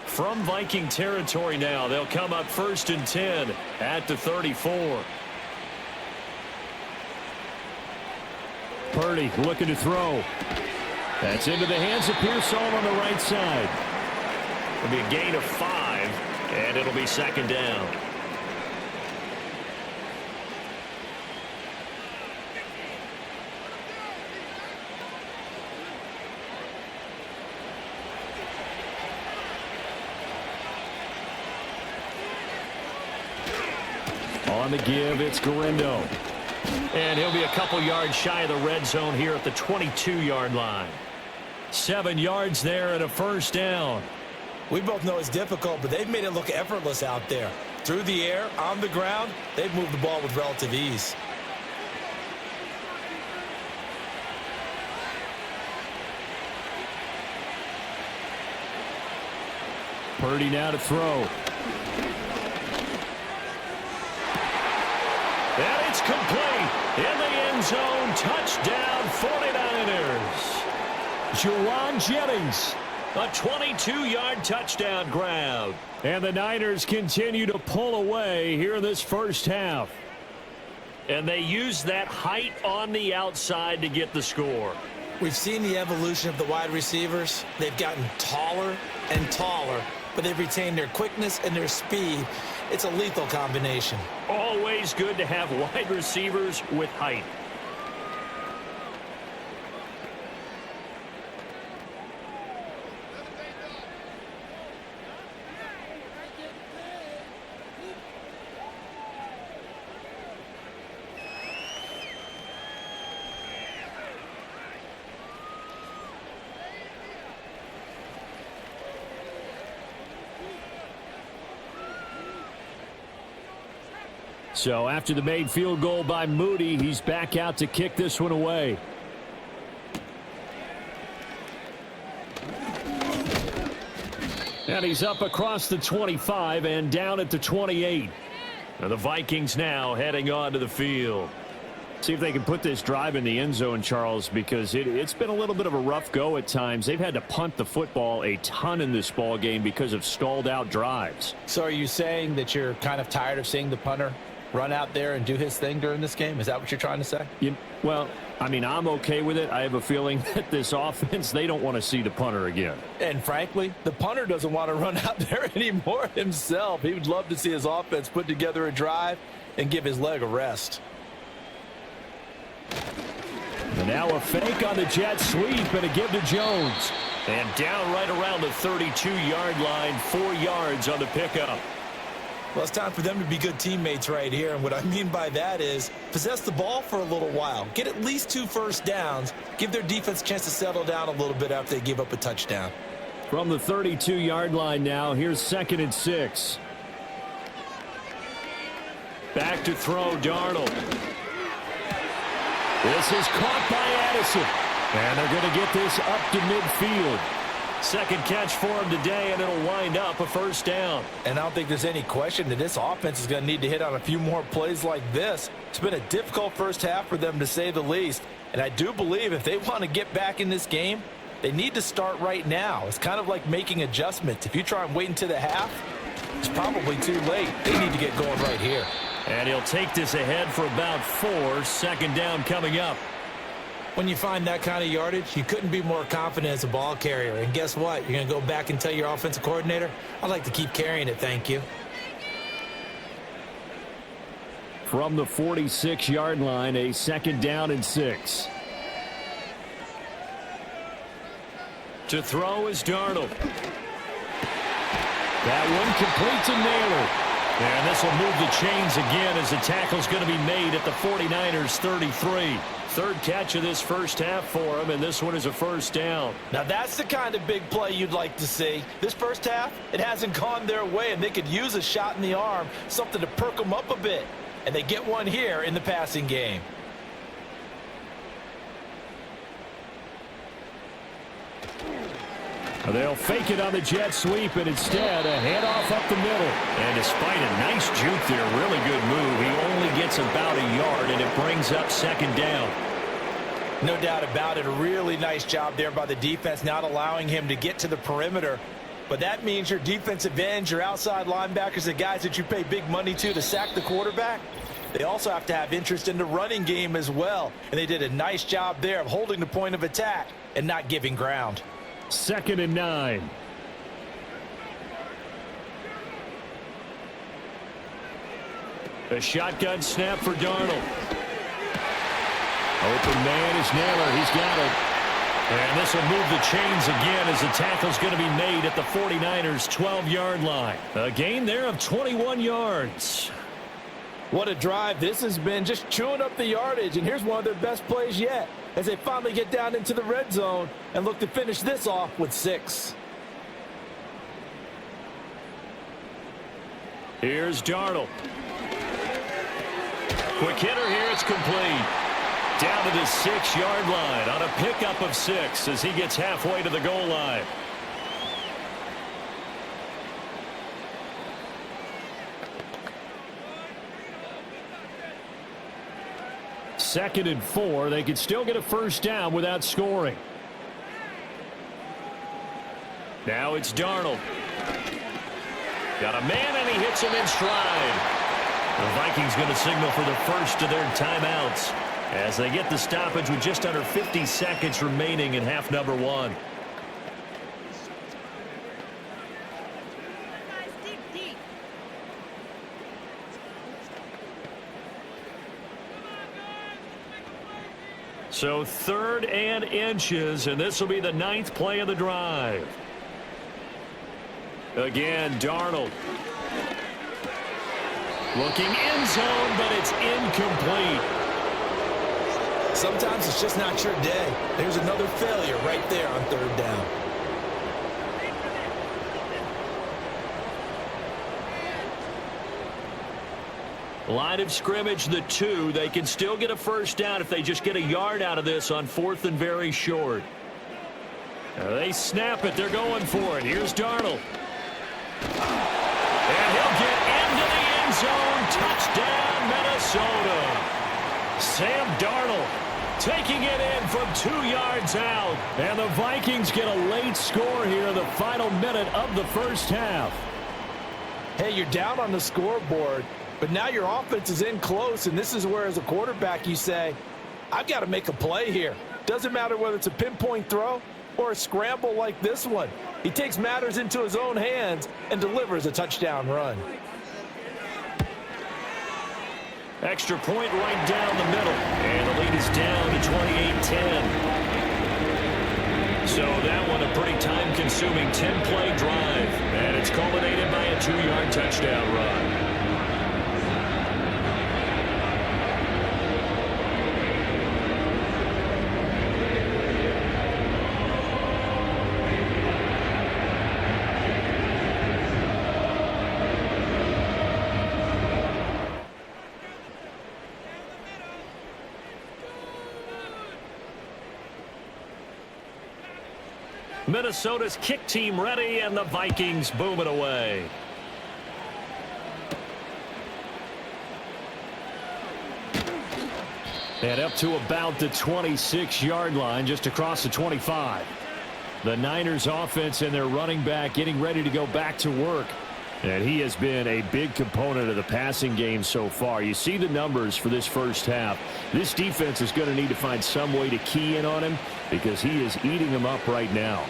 From Viking territory now, they'll come up 1st and 10 at the 34. Purdy looking to throw. That's into the hands of Pearsall on the right side. It'll be a gain of 5, and it'll be 2nd down. On the give, it's Garindo. And he'll be a couple yards shy of the red zone here at the 22-yard line. 7 yards there and a first down. We both know it's difficult, but they've made it look effortless out there. Through the air, on the ground, they've moved the ball with relative ease. Purdy now to throw. And it's complete. In the end zone. Touchdown 49ers. Juwan Jennings. A 22-yard touchdown grab. And the Niners continue to pull away here in this first half. And they use that height on the outside to get the score. We've seen the evolution of the wide receivers. They've gotten taller and taller, but they've retained their quickness and their speed. It's a lethal combination. Always good to have wide receivers with height. So after the made field goal by Moody, he's back out to kick this one away. And he's up across the 25 and down at the 28. Now the Vikings now heading onto the field. See if they can put this drive in the end zone, Charles, because it's been a little bit of a rough go at times. They've had to punt the football a ton in this ball game because of stalled out drives. So are you saying that you're kind of tired of seeing the punter run out there and do his thing during this game? Is that what you're trying to say? Well, I mean, I'm okay with it. I have a feeling that this offense, they don't want to see the punter again. And frankly, the punter doesn't want to run out there anymore himself. He would love to see his offense put together a drive and give his leg a rest. And now a fake on the jet sweep and a give to Jones. And down right around the 32-yard line, 4 yards on the pickup. Well, it's time for them to be good teammates right here. And what I mean by that is possess the ball for a little while. Get at least 2 first downs. Give their defense a chance to settle down a little bit after they give up a touchdown. From the 32-yard line now, here's 2nd and 6. Back to throw, Darnold. This is caught by Addison. And they're going to get this up to midfield. Second catch for him today, and it'll wind up a first down. And I don't think there's any question that this offense is going to need to hit on a few more plays like this. It's been a difficult first half for them, to say the least. And I do believe if they want to get back in this game, they need to start right now. It's kind of like making adjustments. If you try and wait until the half, it's probably too late. They need to get going right here. And he'll take this ahead for about 4. Second down coming up. When you find that kind of yardage, you couldn't be more confident as a ball carrier. And guess what? You're going to go back and tell your offensive coordinator, I'd like to keep carrying it, thank you. From the 46-yard line, a 2nd down and 6. To throw is Darnold. That one complete to Naylor. And this will move the chains again as the tackle's going to be made at the 49ers 33. Third catch of this first half for him, and this one is a first down. Now that's the kind of big play you'd like to see. This first half, it hasn't gone their way, and they could use a shot in the arm, something to perk them up a bit. And they get one here in the passing game. They'll fake it on the jet sweep, and instead a handoff up the middle. And despite a nice juke there, really good move, he only gets about a yard, and it brings up second down. No doubt about it. A really nice job there by the defense, not allowing him to get to the perimeter. But that means your defensive ends, your outside linebackers, the guys that you pay big money to sack the quarterback, they also have to have interest in the running game as well. And they did a nice job there of holding the point of attack and not giving ground. 2nd and 9. A shotgun snap for Darnold. Open man is Naylor. He's got it. And this will move the chains again as the tackle's going to be made at the 49ers 12-yard line. A gain there of 21 yards. What a drive this has been, just chewing up the yardage. And here's one of their best plays yet as they finally get down into the red zone and look to finish this off with 6. Here's Darnold. Quick hitter here, it's complete. Down to the 6-yard line on a pickup of 6 as he gets halfway to the goal line. 2nd and 4. They could still get a first down without scoring. Now it's Darnold. Got a man, and he hits him in stride. The Vikings going to signal for the first of their timeouts as they get the stoppage with just under 50 seconds remaining in half number 1. So 3rd and inches, and this will be the 9th play of the drive. Again, Darnold. Looking end zone, but it's incomplete. Sometimes it's just not your day. There's another failure right there on 3rd down. Line of scrimmage, the 2. They can still get a first down if they just get a yard out of this on 4th and very short. They snap it. They're going for it. Here's Darnold. And he'll get into the end zone. Touchdown, Minnesota. Sam Darnold taking it in from 2 yards out. And the Vikings get a late score here in the final minute of the first half. Hey, you're down on the scoreboard, but now your offense is in close, and this is where, as a quarterback, you say, I've got to make a play here. Doesn't matter whether it's a pinpoint throw or a scramble like this one. He takes matters into his own hands and delivers a touchdown run. Extra point right down the middle, and the lead is down to 28-10. So that one a pretty time-consuming 10-play drive, and it's culminated by a 2-yard touchdown run. Minnesota's kick team ready, and the Vikings boom it away. And up to about the 26-yard line, just across the 25. The Niners offense and their running back getting ready to go back to work. And he has been a big component of the passing game so far. You see the numbers for this first half. This defense is going to need to find some way to key in on him because he is eating them up right now.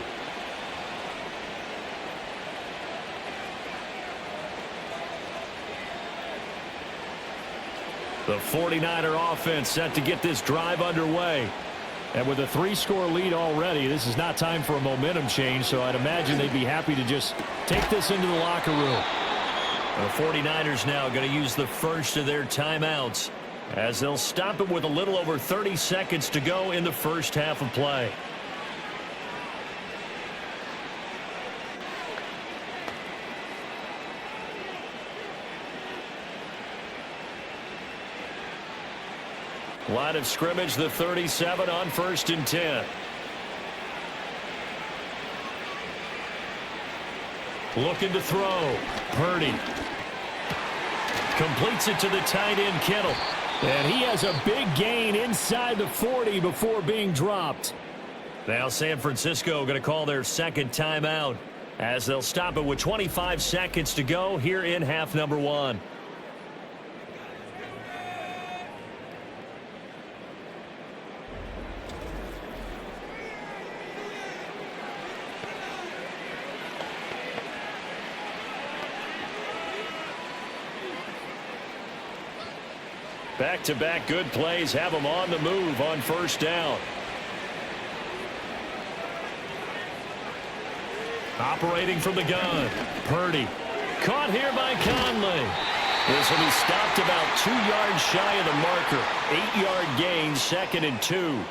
The 49er offense set to get this drive underway. And with a 3-score lead already, this is not time for a momentum change, so I'd imagine they'd be happy to just take this into the locker room. The 49ers now going to use the first of their timeouts as they'll stop it with a little over 30 seconds to go in the first half of play. Line of scrimmage, the 37 on 1st and 10. Looking to throw. Purdy. Completes it to the tight end, Kittle. And he has a big gain inside the 40 before being dropped. Now San Francisco going to call their second timeout as they'll stop it with 25 seconds to go here in half number 1. Back-to-back good plays have them on the move on first down. Operating from the gun. Purdy. Caught here by Conley. This will be stopped about 2 yards shy of the marker. 8-yard gain, 2nd and 2.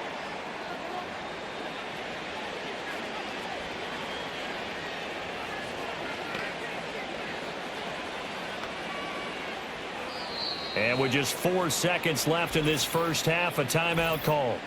And with just 4 seconds left in this first half, a timeout call.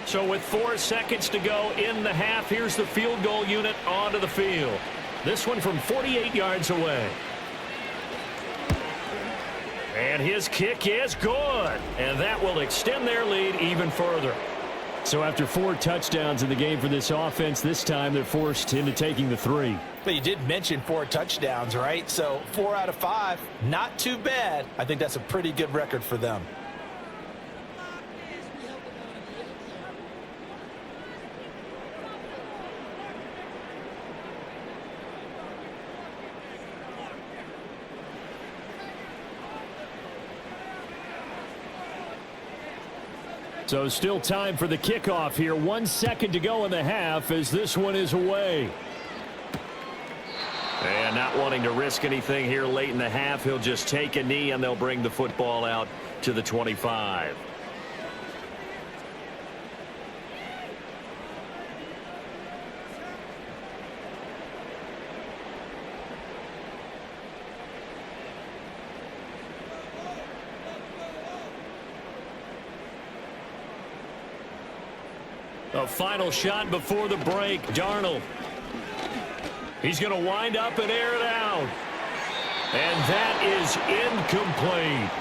So with 4 seconds to go in the half, here's the field goal unit onto the field. This one from 48 yards away. And his kick is good. And that will extend their lead even further. So after 4 touchdowns in the game for this offense, this time they're forced into taking the 3. But you did mention 4 touchdowns, right? So 4 out of 5, not too bad. I think that's a pretty good record for them. So still time for the kickoff here. 1 second to go in the half as this one is away. And not wanting to risk anything here late in the half, he'll just take a knee and they'll bring the football out to the 25. A final shot before the break. Darnold. He's going to wind up and air it out. And that is incomplete.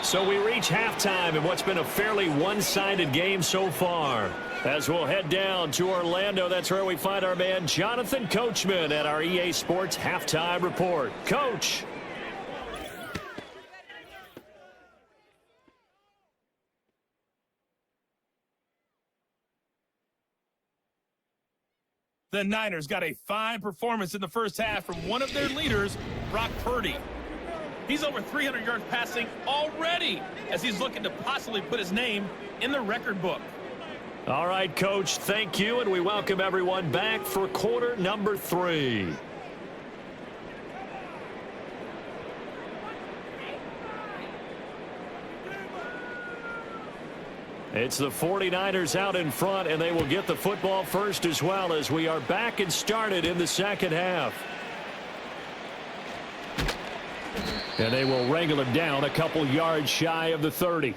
So we reach halftime in what's been a fairly one-sided game so far. As we'll head down to Orlando, that's where we find our man Jonathan Coachman at our EA Sports Halftime Report. Coach. The Niners got a fine performance in the first half from one of their leaders, Brock Purdy. He's over 300 yards passing already as he's looking to possibly put his name in the record book. All right, Coach, thank you, and we welcome everyone back for quarter number 3. It's the 49ers out in front, and they will get the football first as well as we are back and started in the second half. And they will wrangle him down a couple yards shy of the 30.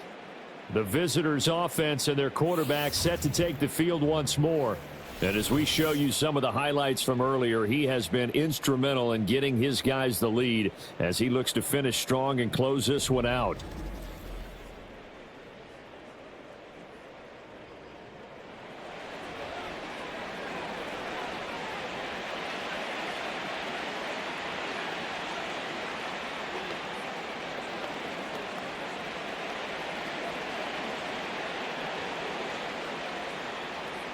The visitors' offense and their quarterback set to take the field once more. And as we show you some of the highlights from earlier, he has been instrumental in getting his guys the lead as he looks to finish strong and close this one out.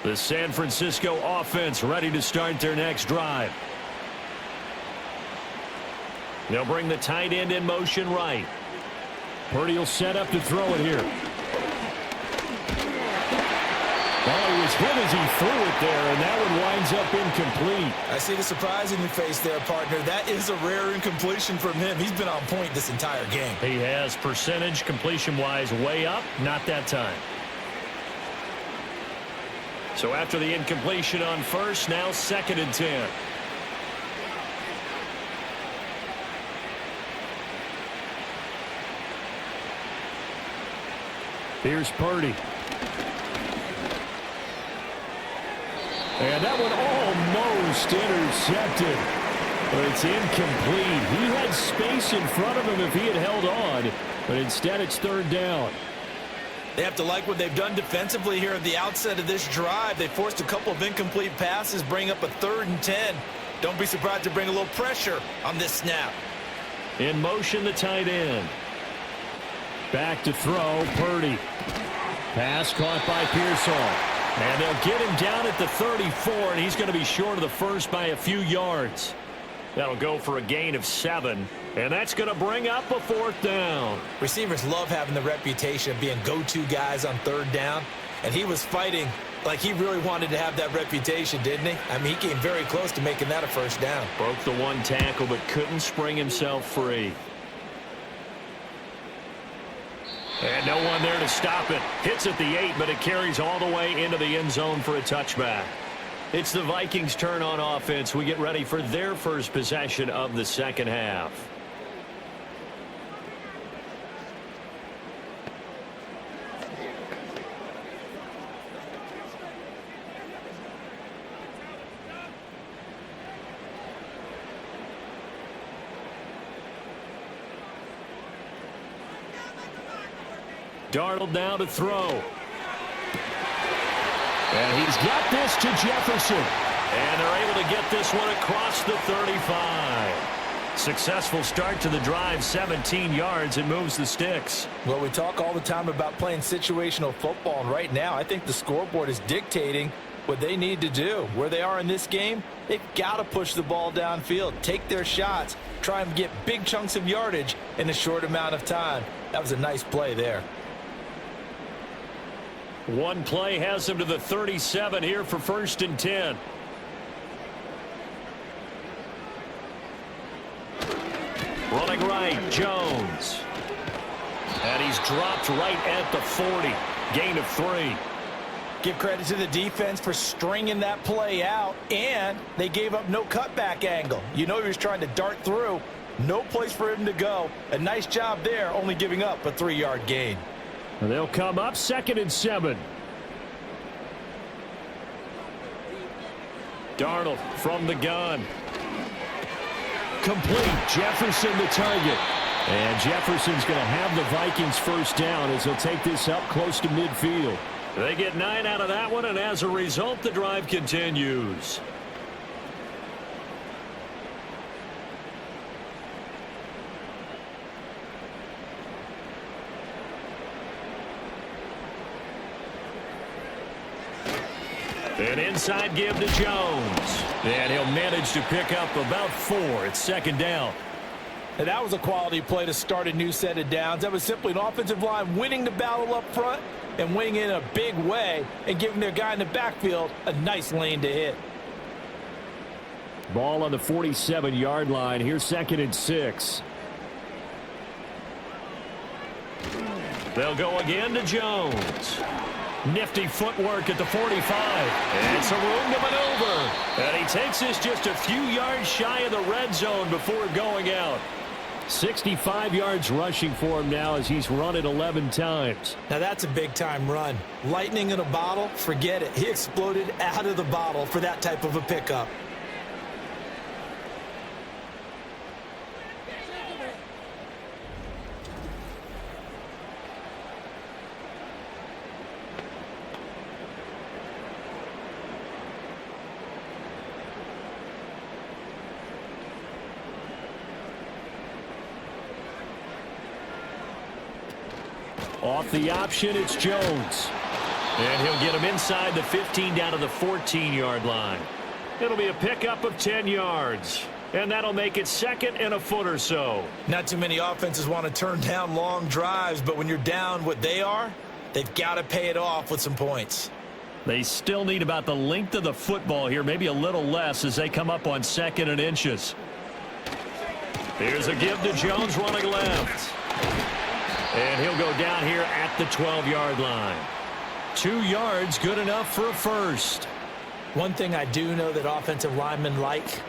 The San Francisco offense ready to start their next drive. They'll bring the tight end in motion right. Purdy will set up to throw it here. Well, he was hit as he threw it there, and that one winds up incomplete. I see the surprise in your face there, partner. That is a rare incompletion from him. He's been on point this entire game. He has percentage completion-wise way up, not that time. So after the incompletion on first, now 2nd and 10. Here's Purdy. And that one almost intercepted. But it's incomplete. He had space in front of him if he had held on. But instead it's 3rd down. They have to like what they've done defensively here at the outset of this drive. They forced a couple of incomplete passes, bring up a 3rd and 10. Don't be surprised to bring a little pressure on this snap. In motion, the tight end. Back to throw, Purdy. Pass caught by Pearsall. And they'll get him down at the 34, and he's going to be short of the first by a few yards. That'll go for a gain of 7, and that's going to bring up a 4th down. Receivers love having the reputation of being go-to guys on 3rd down, and he was fighting like he really wanted to have that reputation, didn't he? I mean, he came very close to making that a 1st down. Broke the 1 tackle, but couldn't spring himself free. And no one there to stop it. Hits at the 8, but it carries all the way into the end zone for a touchback. It's the Vikings' turn on offense. We get ready for their first possession of the second half. Darnold now to throw. And he's got this to Jefferson. And they're able to get this one across the 35. Successful start to the drive, 17 yards. It moves the sticks. Well, we talk all the time about playing situational football, and right now I think the scoreboard is dictating what they need to do. Where they are in this game, they've got to push the ball downfield, take their shots, try and get big chunks of yardage in a short amount of time. That was a nice play there. One play has him to the 37 here for 1st and 10. Running right, Jones. And he's dropped right at the 40. Gain of 3. Give credit to the defense for stringing that play out, and they gave up no cutback angle. You know he was trying to dart through. No place for him to go. A nice job there, only giving up a 3-yard gain. And they'll come up 2nd and 7. Darnold from the gun. Complete. Jefferson the target. And Jefferson's going to have the Vikings first down as he'll take this up close to midfield. They get 9 out of that one, and as a result, the drive continues. An inside give to Jones. And he'll manage to pick up about 4. It's 2nd down. And that was a quality play to start a new set of downs. That was simply an offensive line winning the battle up front and winning in a big way and giving their guy in the backfield a nice lane to hit. Ball on the 47-yard line. Here's 2nd and 6. They'll go again to Jones. Nifty footwork at the 45. And some room to maneuver. And he takes this just a few yards shy of the red zone before going out. 65 yards rushing for him now as he's run it 11 times. Now that's a big-time run. Lightning in a bottle, forget it. He exploded out of the bottle for that type of a pickup. Off the option, it's Jones. And he'll get him inside the 15 down to the 14-yard line. It'll be a pickup of 10 yards. And that'll make it 2nd and a foot or so. Not too many offenses want to turn down long drives, but when you're down what they are, they've got to pay it off with some points. They still need about the length of the football here, maybe a little less as they come up on 2nd and inches. Here's a give to Jones running left. And he'll go down here at the 12-yard line. 2 yards, good enough for a first. One thing I do know that offensive linemen like,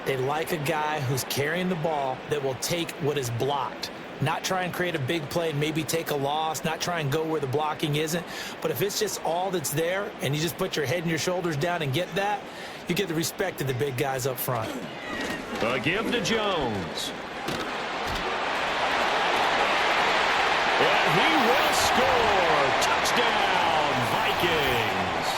they like a guy who's carrying the ball that will take what is blocked. Not try and create a big play and maybe take a loss, not try and go where the blocking isn't. But if it's just all that's there and you just put your head and your shoulders down and get that, you get the respect of the big guys up front. A give to Jones. And he will score. Touchdown, Vikings.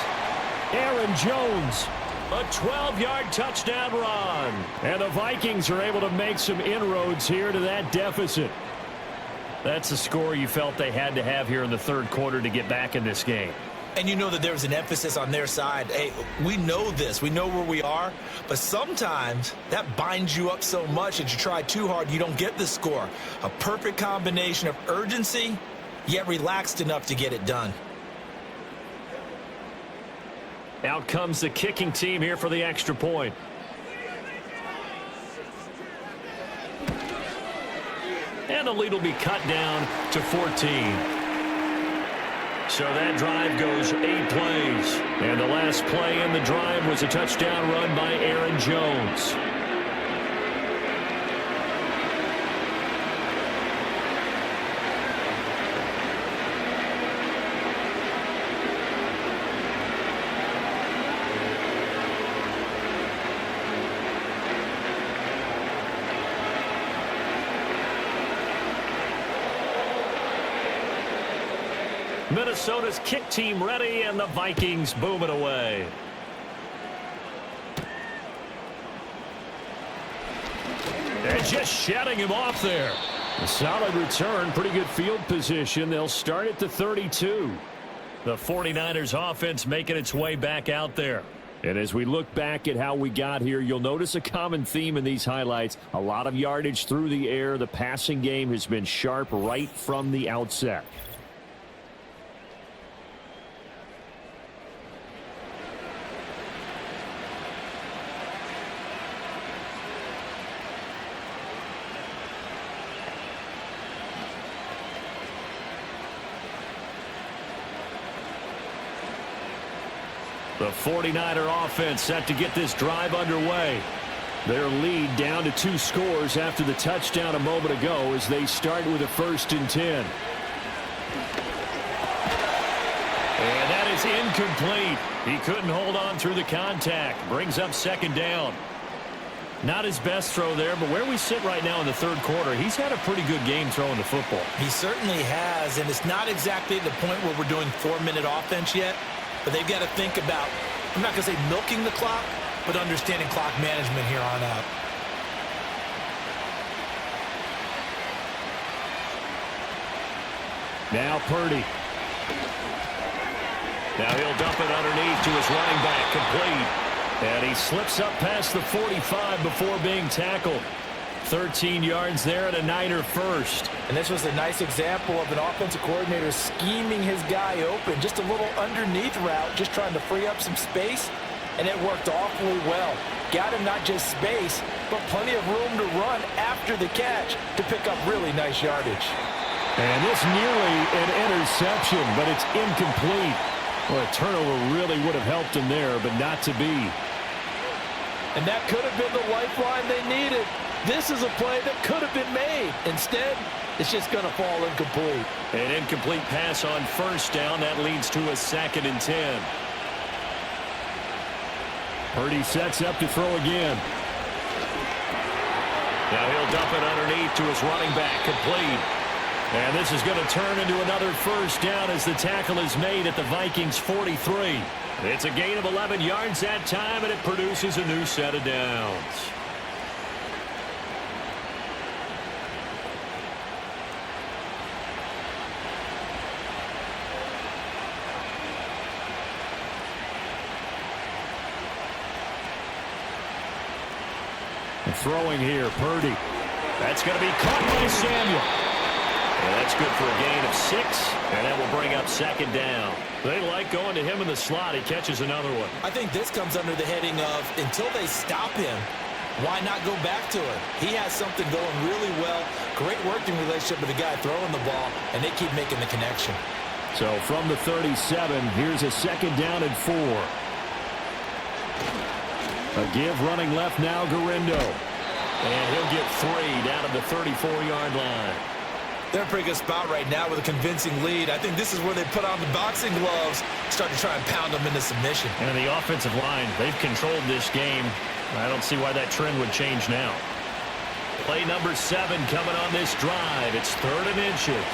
Aaron Jones, a 12-yard touchdown run. And the Vikings are able to make some inroads here to that deficit. That's a score you felt they had to have here in the 3rd quarter to get back in this game. And you know that there was an emphasis on their side. Hey, we know this. We know where we are. But sometimes that binds you up so much that you try too hard, you don't get the score. A perfect combination of urgency, yet relaxed enough to get it done. Out comes the kicking team here for the extra point. And the lead will be cut down to 14. So that drive goes 8 plays. And the last play in the drive was a touchdown run by Aaron Jones. Minnesota's kick team ready, and the Vikings boom it away. And just shutting him off there. A solid return, pretty good field position. They'll start at the 32. The 49ers offense making its way back out there. And as we look back at how we got here, you'll notice a common theme in these highlights. A lot of yardage through the air. The passing game has been sharp right from the outset. The 49er offense set to get this drive underway. Their lead down to 2 scores after the touchdown a moment ago as they start with a 1st and 10. And that is incomplete. He couldn't hold on through the contact. Brings up 2nd down. Not his best throw there, but where we sit right now in the 3rd quarter, he's had a pretty good game throwing the football. He certainly has, and it's not exactly the point where we're doing 4-minute offense yet. But they've got to think about, I'm not going to say milking the clock, but understanding clock management here on out. Now Purdy. Now he'll dump it underneath to his running back, complete. And he slips up past the 45 before being tackled. 13 yards there and a Niner first. And this was a nice example of an offensive coordinator scheming his guy open. Just a little underneath route, just trying to free up some space, and it worked awfully well. Got him not just space, but plenty of room to run after the catch to pick up really nice yardage. And this nearly an interception, but it's incomplete. Well, a turnover really would have helped him there, but not to be. And that could have been the lifeline they needed. This is a play that could have been made. Instead, it's just going to fall incomplete. An incomplete pass on 1st down. That leads to a 2nd and 10. Purdy sets up to throw again. Now he'll dump it underneath to his running back, complete. And this is going to turn into another 1st down as the tackle is made at the Vikings 43. It's a gain of 11 yards that time, and it produces a new set of downs. Throwing here, Purdy. That's going to be caught by Samuel. And that's good for a gain of 6, and that will bring up 2nd down. They like going to him in the slot. He catches another one. I think this comes under the heading of, until they stop him, why not go back to it? He has something going really well. Great working relationship with the guy throwing the ball, and they keep making the connection. So from the 37, here's a 2nd down and 4. A give running left now, Garindo. And he'll get 3 down at the 34-yard line. They're in a pretty good spot right now with a convincing lead. I think this is where they put on the boxing gloves, start to try and pound them into submission. And the offensive line, they've controlled this game. I don't see why that trend would change now. Play number 7 coming on this drive. It's 3rd and inches.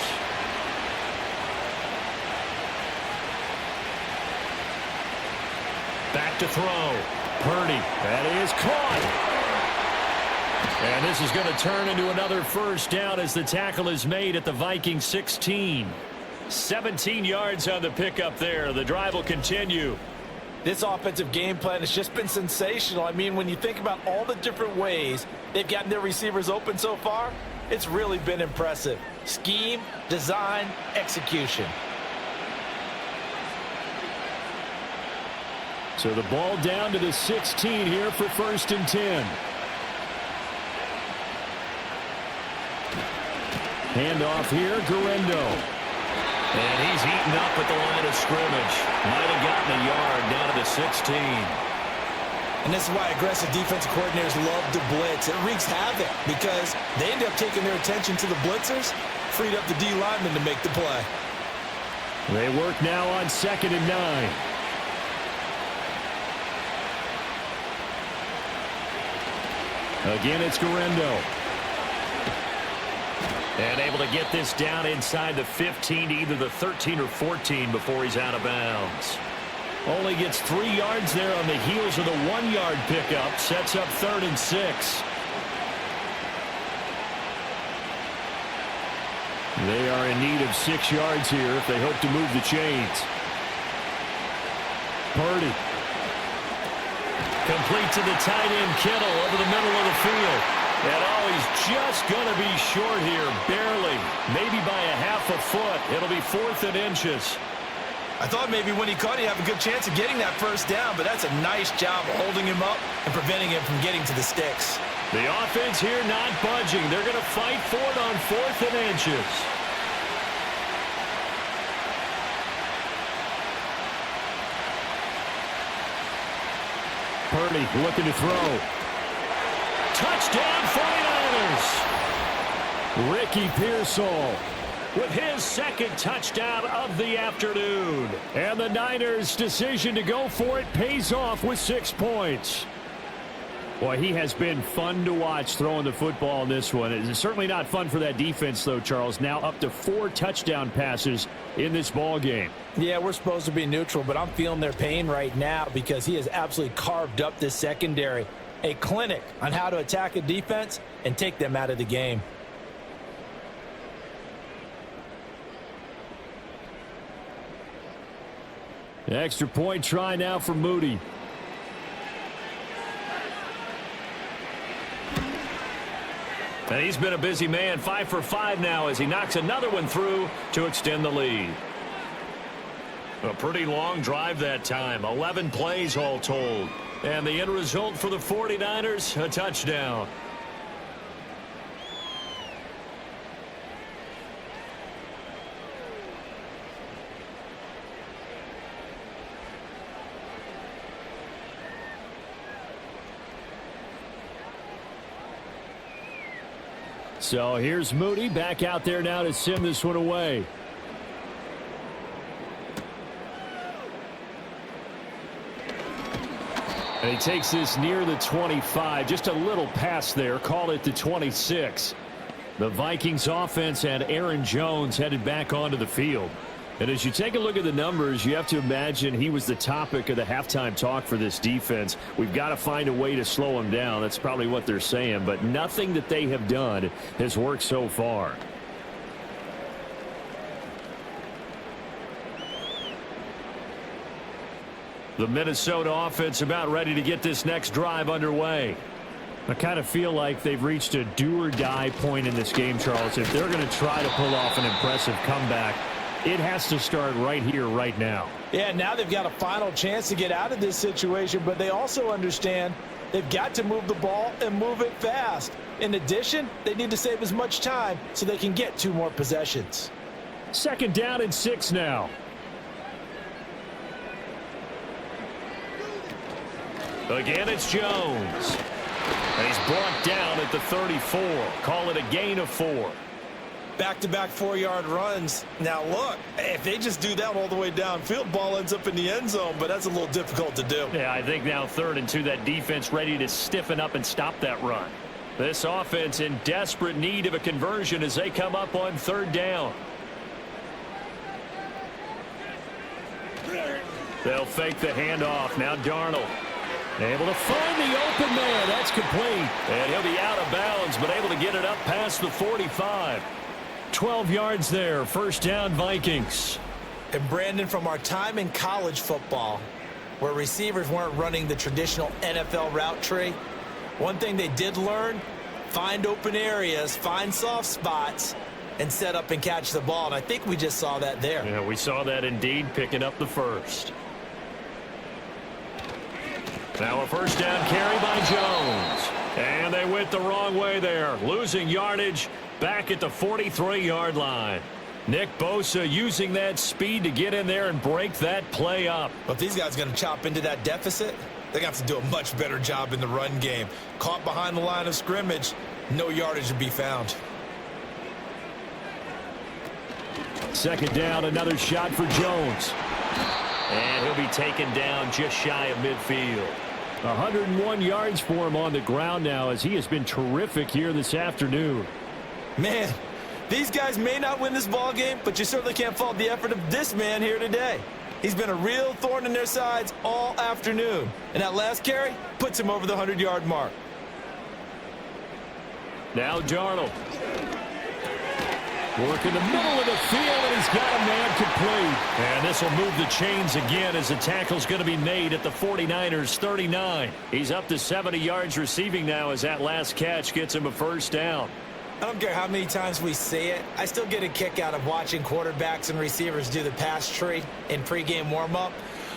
Back to throw. Purdy. That is caught. And this is going to turn into another 1st down as the tackle is made at the Vikings 16. 17 yards on the pickup there. The drive will continue. This offensive game plan has just been sensational. I mean, when you think about all the different ways they've gotten their receivers open so far, it's really been impressive. Scheme, design, execution. So the ball down to the 16 here for 1st and 10. Handoff here, Garindo. And he's eaten up at the line of scrimmage. Might have gotten a yard down to the 16. And this is why aggressive defensive coordinators love to blitz. It wreaks havoc because they end up taking their attention to the blitzers, freed up the D linemen to make the play. They work now on 2nd and 9. Again, it's Garindo. And able to get this down inside the 15 to either the 13 or 14 before he's out of bounds. Only gets 3 yards there on the heels of the 1-yard pickup. Sets up 3rd and 6. They are in need of 6 yards here if they hope to move the chains. Purdy. Complete to the tight end, Kittle, over the middle of the field. And he's just going to be short here, barely. Maybe by a half a foot. It'll be 4th and inches. I thought maybe when he caught, he'd have a good chance of getting that first down, but that's a nice job of holding him up and preventing him from getting to the sticks. The offense here not budging. They're going to fight for it on 4th and inches. Purdy looking to throw. Touchdown 49ers. Ricky Pearsall with his 2nd touchdown of the afternoon. And the Niners' decision to go for it pays off with 6 points. Boy, he has been fun to watch throwing the football in this one. It's certainly not fun for that defense, though, Charles. Now up to 4 touchdown passes in this ball game. Yeah, we're supposed to be neutral, but I'm feeling their pain right now because he has absolutely carved up this secondary. A clinic on how to attack a defense and take them out of the game. Extra point try now for Moody. And he's been a busy man, 5 for 5 now as he knocks another one through to extend the lead. A pretty long drive that time, 11 plays all told. And the end result for the 49ers, a touchdown. So here's Moody back out there now to sim this one away. And he takes this near the 25. Just a little pass there. Call it the 26. The Vikings offense had Aaron Jones headed back onto the field. And as you take a look at the numbers, you have to imagine he was the topic of the halftime talk for this defense. We've got to find a way to slow him down. That's probably what they're saying. But nothing that they have done has worked so far. The Minnesota offense about ready to get this next drive underway. I kind of feel like they've reached a do-or-die point in this game, Charles. If they're going to try to pull off an impressive comeback, it has to start right here, right now. Yeah, now they've got a final chance to get out of this situation, but they also understand they've got to move the ball and move it fast. In addition, they need to save as much time so they can get 2 more possessions. 2nd down and 6 now. Again, it's Jones. And he's brought down at the 34. Call it a gain of 4. Back-to-back 4-yard runs. Now, look, if they just do that all the way downfield, ball ends up in the end zone, but that's a little difficult to do. Yeah, I think now 3rd and 2, that defense ready to stiffen up and stop that run. This offense in desperate need of a conversion as they come up on 3rd down. They'll fake the handoff. Now Darnold. Able to find the open man. That's complete. And he'll be out of bounds, but able to get it up past the 45. 12 yards there. 1st down, Vikings. And Brandon, from our time in college football, where receivers weren't running the traditional NFL route tree, one thing they did learn, find open areas, find soft spots, and set up and catch the ball. And I think we just saw that there. Yeah, we saw that indeed, picking up the 1st. Now a 1st down carry by Jones. And they went the wrong way there. Losing yardage back at the 43-yard line. Nick Bosa using that speed to get in there and break that play up. But if these guys are going to chop into that deficit, they're going to have to do a much better job in the run game. Caught behind the line of scrimmage, no yardage to be found. 2nd down, another shot for Jones. And he'll be taken down just shy of midfield. 101 yards for him on the ground now as he has been terrific here this afternoon. Man, These guys may not win this ball game, but you certainly can't fault the effort of this man here today. He's been a real thorn in their sides all afternoon. And that last carry puts him over the 100-yard mark. Now Darnold. Work in the middle of the field, and he's got a man complete. And this will move the chains again as the tackle's going to be made at the 49ers 39. He's up to 70 yards receiving now as that last catch gets him a first down. I don't care how many times we say it. I still get a kick out of watching quarterbacks and receivers do the pass tree in pregame warm-up.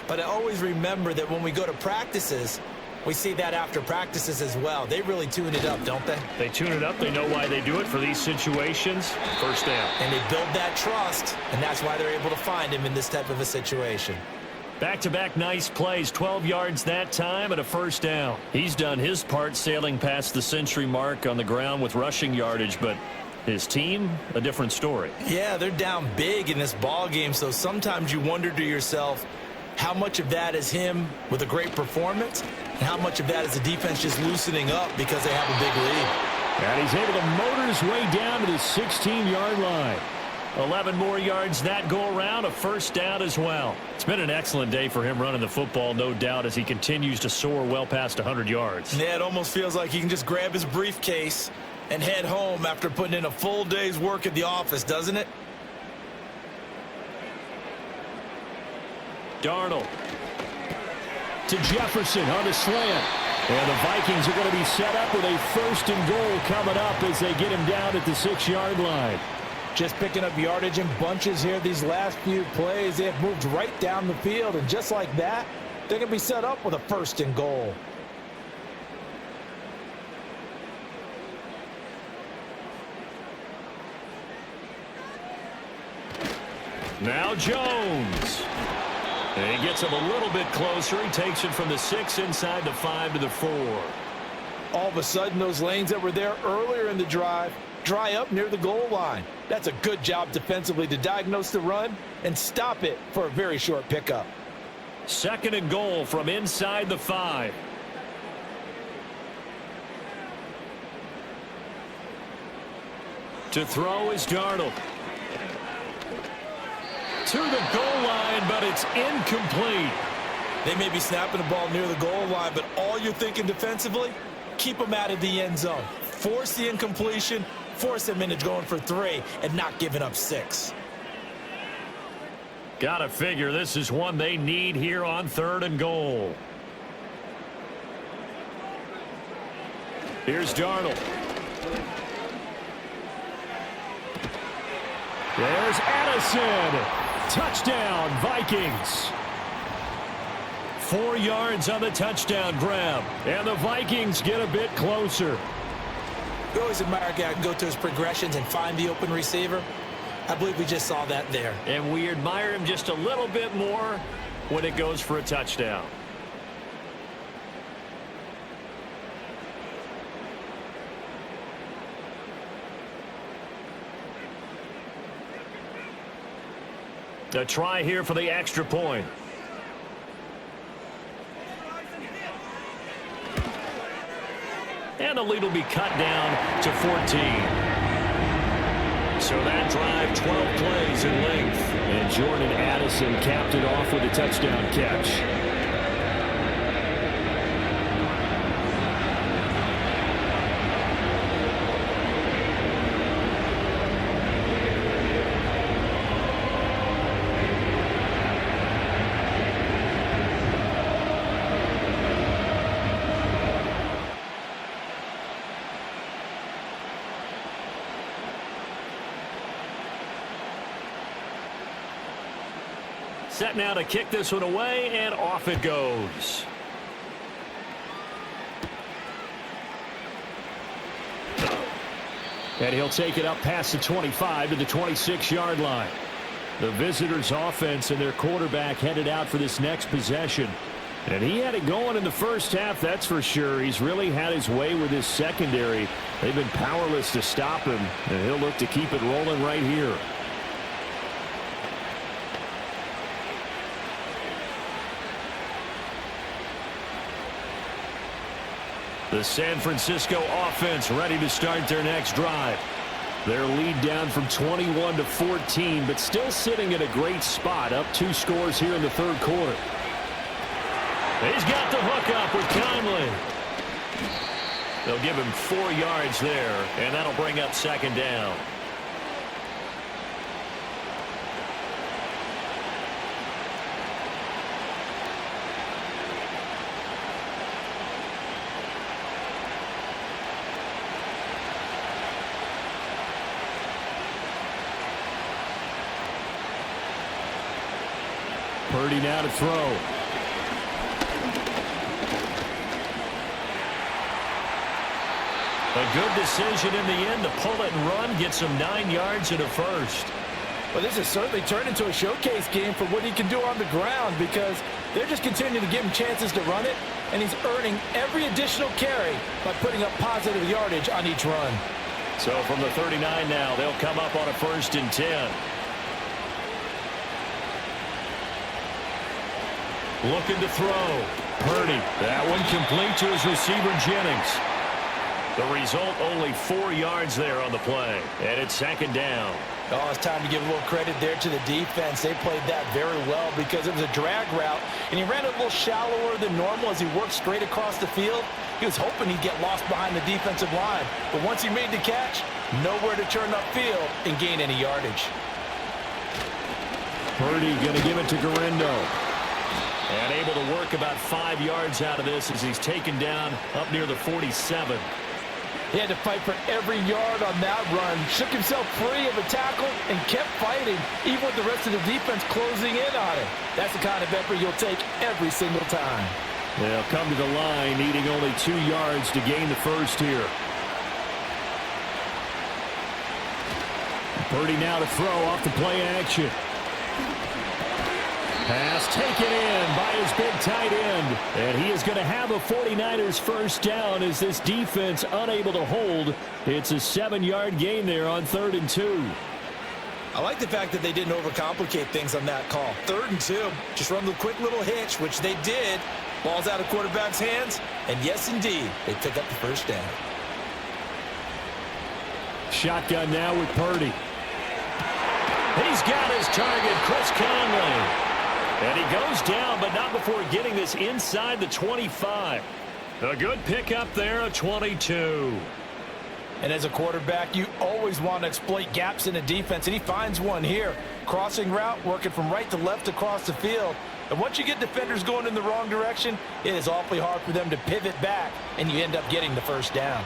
But I always remember that when we go to practices, we see that after practices as well. They really tune it up, don't they? They tune it up. They know why they do it for these situations. First down. And they build that trust, and that's why they're able to find him in this type of a situation. Back-to-back nice plays, 12 yards that time and a first down. He's done his part sailing past the century mark on the ground with rushing yardage, but his team, a different story. Yeah, they're down big in this ball game, so sometimes you wonder to yourself how much of that is him with a great performance and how much of that is the defense just loosening up because they have a big lead. And he's able to motor his way down to the 16-yard line. 11 more yards that go around, a first down as well. It's been an excellent day for him running the football, no doubt, as he continues to soar well past 100 yards. Yeah, it almost feels like he can just grab his briefcase and head home after putting in a full day's work at the office, doesn't it? Darnold to Jefferson on the slant. And the Vikings are going to be set up with a first and goal coming up as they get him down at the 6-yard line. Just picking up yardage in bunches here these last few plays. They have moved right down the field, and just like that, they're going to be set up with a first and goal. Now Jones. And he gets him a little bit closer. He takes it from the 6 inside the 5 to the 4. All of a sudden, those lanes that were there earlier in the drive dry up near the goal line. That's a good job defensively to diagnose the run and stop it for a very short pickup. Second and goal from inside the 5. To throw is Darnold. To the goal line, but it's incomplete. They may be snapping the ball near the goal line, but all you're thinking defensively, keep them out of the end zone. Force the incompletion, force them into going for 3, and not giving up 6. Gotta figure this is one they need here on 3rd and goal. Here's Darnold. There's Addison. Touchdown, Vikings. 4 yards on the touchdown grab. And the Vikings get a bit closer. You always admire a guy who can go to his progressions and find the open receiver. I believe we just saw that there. And we admire him just a little bit more when it goes for a touchdown. A try here for the extra point. And the lead will be cut down to 14. So that drive, 12 plays in length. And Jordan Addison capped it off with a touchdown catch. Set now to kick this one away, and off it goes. And he'll take it up past the 25 to the 26-yard line. The visitors' offense and their quarterback headed out for this next possession. And he had it going in the first half, that's for sure. He's really had his way with his secondary. They've been powerless to stop him, and he'll look to keep it rolling right here. The San Francisco offense ready to start their next drive. Their lead down from 21 to 14, but still sitting in a great spot, up 2 scores here in the third quarter. He's got the hook up with Conley. They'll give him 4 yards there, and that'll bring up second down. Purdy now to throw. A good decision in the end to pull it and run, gets him 9 yards and a first. Well, this has certainly turned into a showcase game for what he can do on the ground because they're just continuing to give him chances to run it, and he's earning every additional carry by putting up positive yardage on each run. So from the 39 now, they'll come up on a 1st and 10. Looking to throw. Purdy. That one complete to his receiver, Jennings. The result, only 4 yards there on the play. And it's second down. Oh, it's time to give a little credit there to the defense. They played that very well because it was a drag route, and he ran it a little shallower than normal as he worked straight across the field. He was hoping he'd get lost behind the defensive line. But once he made the catch, nowhere to turn upfield and gain any yardage. Purdy going to give it to Garendo. And able to work about 5 yards out of this as he's taken down up near the 47. He had to fight for every yard on that run, shook himself free of a tackle, and kept fighting, even with the rest of the defense closing in on him. That's the kind of effort you'll take every single time. They'll come to the line, needing only 2 yards to gain the first here. Purdy now to throw off the play action. Pass taken in by his big tight end. And he is going to have a 49ers first down as this defense unable to hold. It's a 7-yard gain there on 3rd and 2. I like the fact that they didn't overcomplicate things on that call. 3rd and 2, just run the quick little hitch, which they did. Ball's out of quarterback's hands, and yes, indeed, they pick up the first down. Shotgun now with Purdy. He's got his target, Chris Conley. And he goes down, but not before getting this inside the 25. A good pickup there, a 22. And as a quarterback, you always want to exploit gaps in the defense, and he finds one here. Crossing route, working from right to left across the field. And once you get defenders going in the wrong direction, it is awfully hard for them to pivot back, and you end up getting the first down.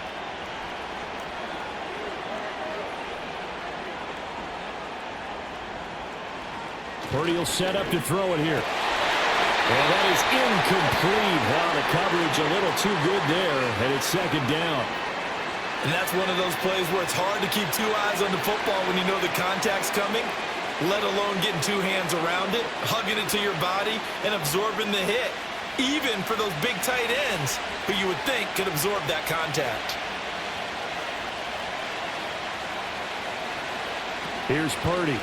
Purdy will set up to throw it here. And that is incomplete. Wow, the coverage a little too good there, and it's second down. And that's one of those plays where it's hard to keep 2 eyes on the football when you know the contact's coming, let alone getting 2 hands around it, hugging it to your body, and absorbing the hit, even for those big tight ends who you would think could absorb that contact. Here's Purdy.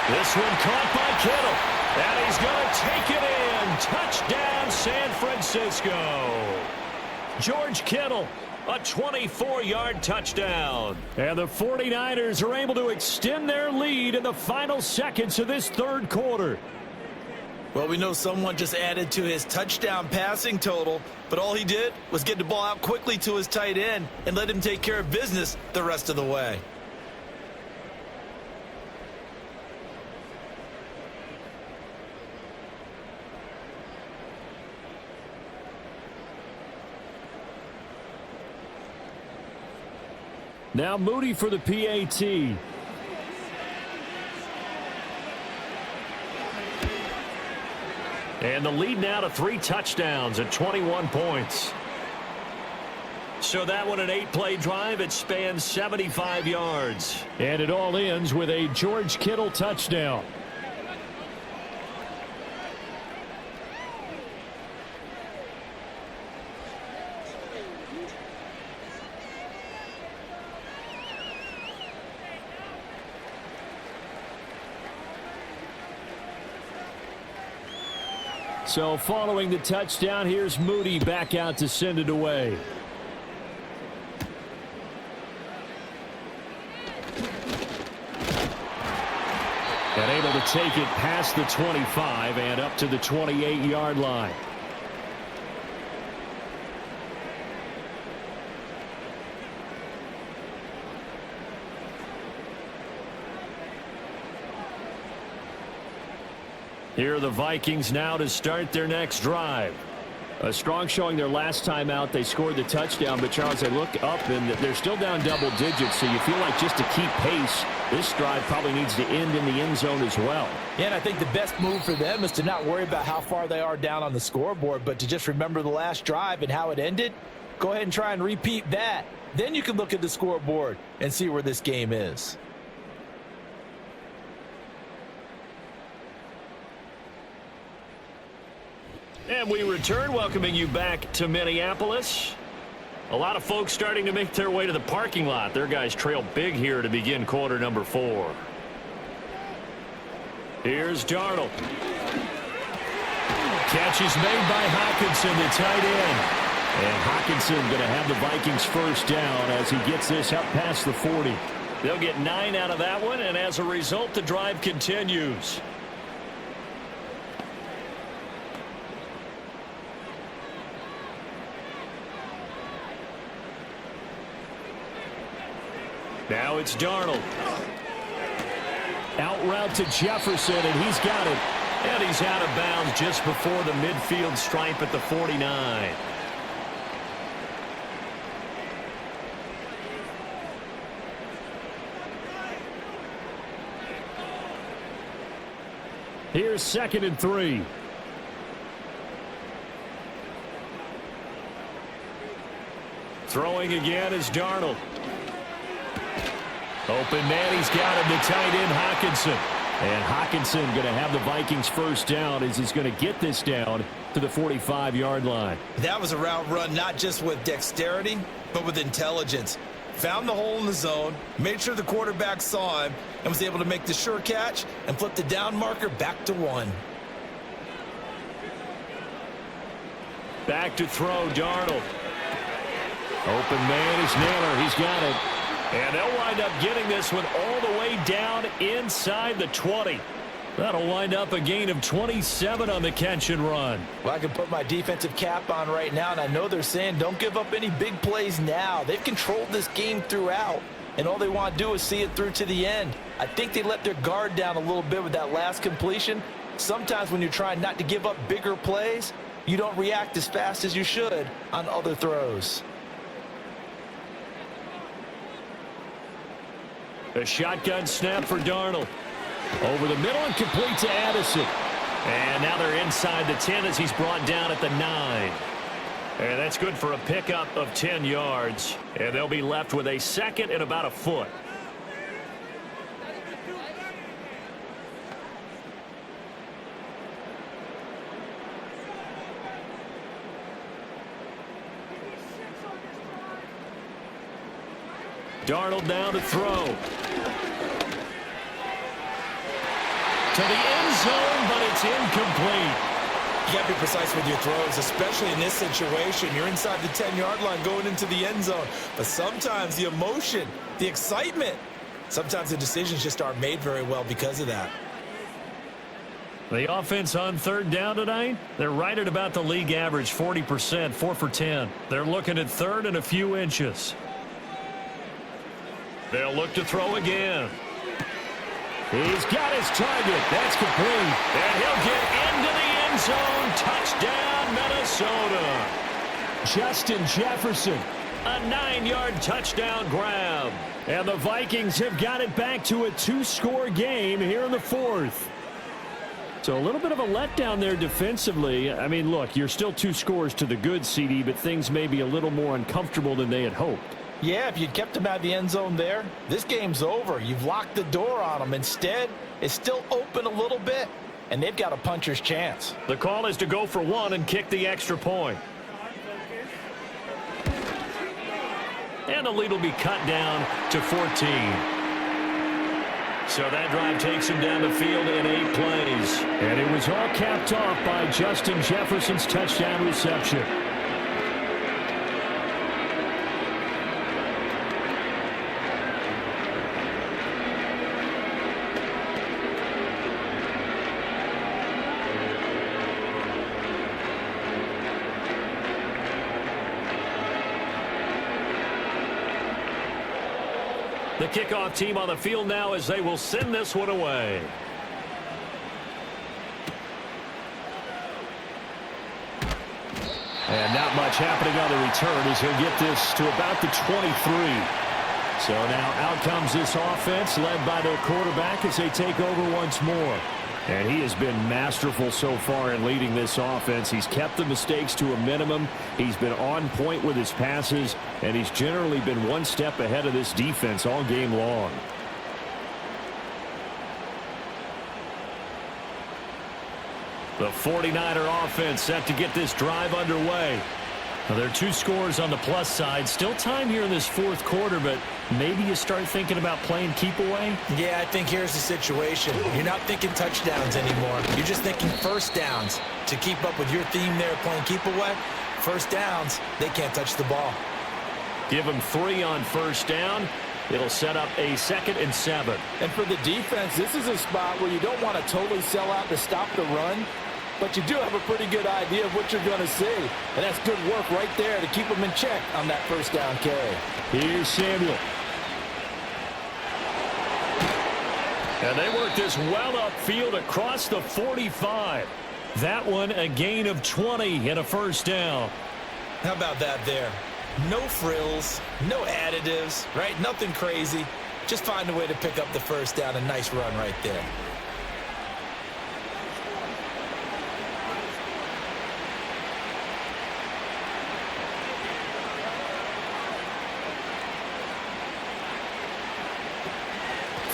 This one caught by Kittle. And he's going to take it in. Touchdown, San Francisco. George Kittle, a 24-yard touchdown. And the 49ers are able to extend their lead in the final seconds of this third quarter. Well, we know someone just added to his touchdown passing total, but all he did was get the ball out quickly to his tight end and let him take care of business the rest of the way. Now Moody for the PAT. And the lead now to 3 touchdowns at 21 points. So that one an 8-play drive. It spans 75 yards. And it all ends with a George Kittle touchdown. So following the touchdown, here's Moody back out to send it away. And able to take it past the 25 and up to the 28-yard line. Here are the Vikings now to start their next drive. A strong showing their last time out. They scored the touchdown, but Charles, they look up and they're still down double digits, so you feel like just to keep pace, this drive probably needs to end in the end zone as well. Yeah, and I think the best move for them is to not worry about how far they are down on the scoreboard, but to just remember the last drive and how it ended. Go ahead and try and repeat that. Then you can look at the scoreboard and see where this game is. And we return, welcoming you back to Minneapolis. A lot of folks starting to make their way to the parking lot. Their guys trail big here to begin quarter number 4. Here's Darnold. Catch is made by Hockenson, the tight end. And Hockenson going to have the Vikings first down as he gets this up past the 40. They'll get 9 out of that one, and as a result, the drive continues. Now it's Darnold. Out route to Jefferson, and he's got it. And he's out of bounds just before the midfield stripe at the 49. Here's 2nd and 3. Throwing again is Darnold. Open man, he's got him, the tight end Hockenson. And Hockenson going to have the Vikings first down as he's going to get this down to the 45-yard line. That was a route run not just with dexterity, but with intelligence. Found the hole in the zone, made sure the quarterback saw him, and was able to make the sure catch and flip the down marker back to 1. Back to throw, Darnold. Open man is Naylor, he's got it. And they'll wind up getting this one all the way down inside the 20. That'll wind up a gain of 27 on the catch and run. Well, I can put my defensive cap on right now, and I know they're saying don't give up any big plays now. They've controlled this game throughout, and all they want to do is see it through to the end. I think they let their guard down a little bit with that last completion. Sometimes when you're trying not to give up bigger plays, you don't react as fast as you should on other throws. A shotgun snap for Darnold. Over the middle and complete to Addison. And now they're inside the 10 as he's brought down at the 9. And that's good for a pickup of 10 yards. And they'll be left with a 2nd and about a foot. Darnold now to throw. To the end zone, but it's incomplete. You got to be precise with your throws, especially in this situation. You're inside the 10-yard line going into the end zone. But sometimes the emotion, the excitement, sometimes the decisions just aren't made very well because of that. The offense on 3rd down tonight, they're right at about the league average, 40%, 4 for 10. They're looking at 3rd and a few inches. They'll look to throw again. He's got his target. That's complete. And he'll get into the end zone. Touchdown, Minnesota. Justin Jefferson. A 9-yard touchdown grab. And the Vikings have got it back to a 2-score game here in the 4th. So a little bit of a letdown there defensively. I mean, look, you're still 2 scores to the good, CD, but things may be a little more uncomfortable than they had hoped. Yeah, if you'd kept him out of the end zone there, this game's over. You've locked the door on him. Instead, it's still open a little bit, and they've got a puncher's chance. The call is to go for 1 and kick the extra point. And the lead will be cut down to 14. So that drive takes him down the field in 8 plays. And it was all capped off by Justin Jefferson's touchdown reception. The kickoff team on the field now as they will send this one away. And not much happening on the return as he'll get this to about the 23. So now out comes this offense led by their quarterback as they take over once more. And he has been masterful so far in leading this offense. He's kept the mistakes to a minimum. He's been on point with his passes, and he's generally been one step ahead of this defense all game long. The 49er offense set to get this drive underway. Now, there are 2 scores on the plus side. Still time here in this fourth quarter, but maybe you start thinking about playing keep away? Yeah, I think here's the situation. You're not thinking touchdowns anymore. You're just thinking first downs. To keep up with your theme there playing keep away, first downs, they can't touch the ball. Give them 3 on first down. It'll set up a 2nd and 7. And for the defense, this is a spot where you don't want to totally sell out to stop the run, but you do have a pretty good idea of what you're going to see. And that's good work right there to keep them in check on that first down carry. Here's Samuel. And they work this well upfield across the 45. That one a gain of 20 and a first down. How about that there? No frills, no additives, right? Nothing crazy. Just find a way to pick up the first down. A nice run right there.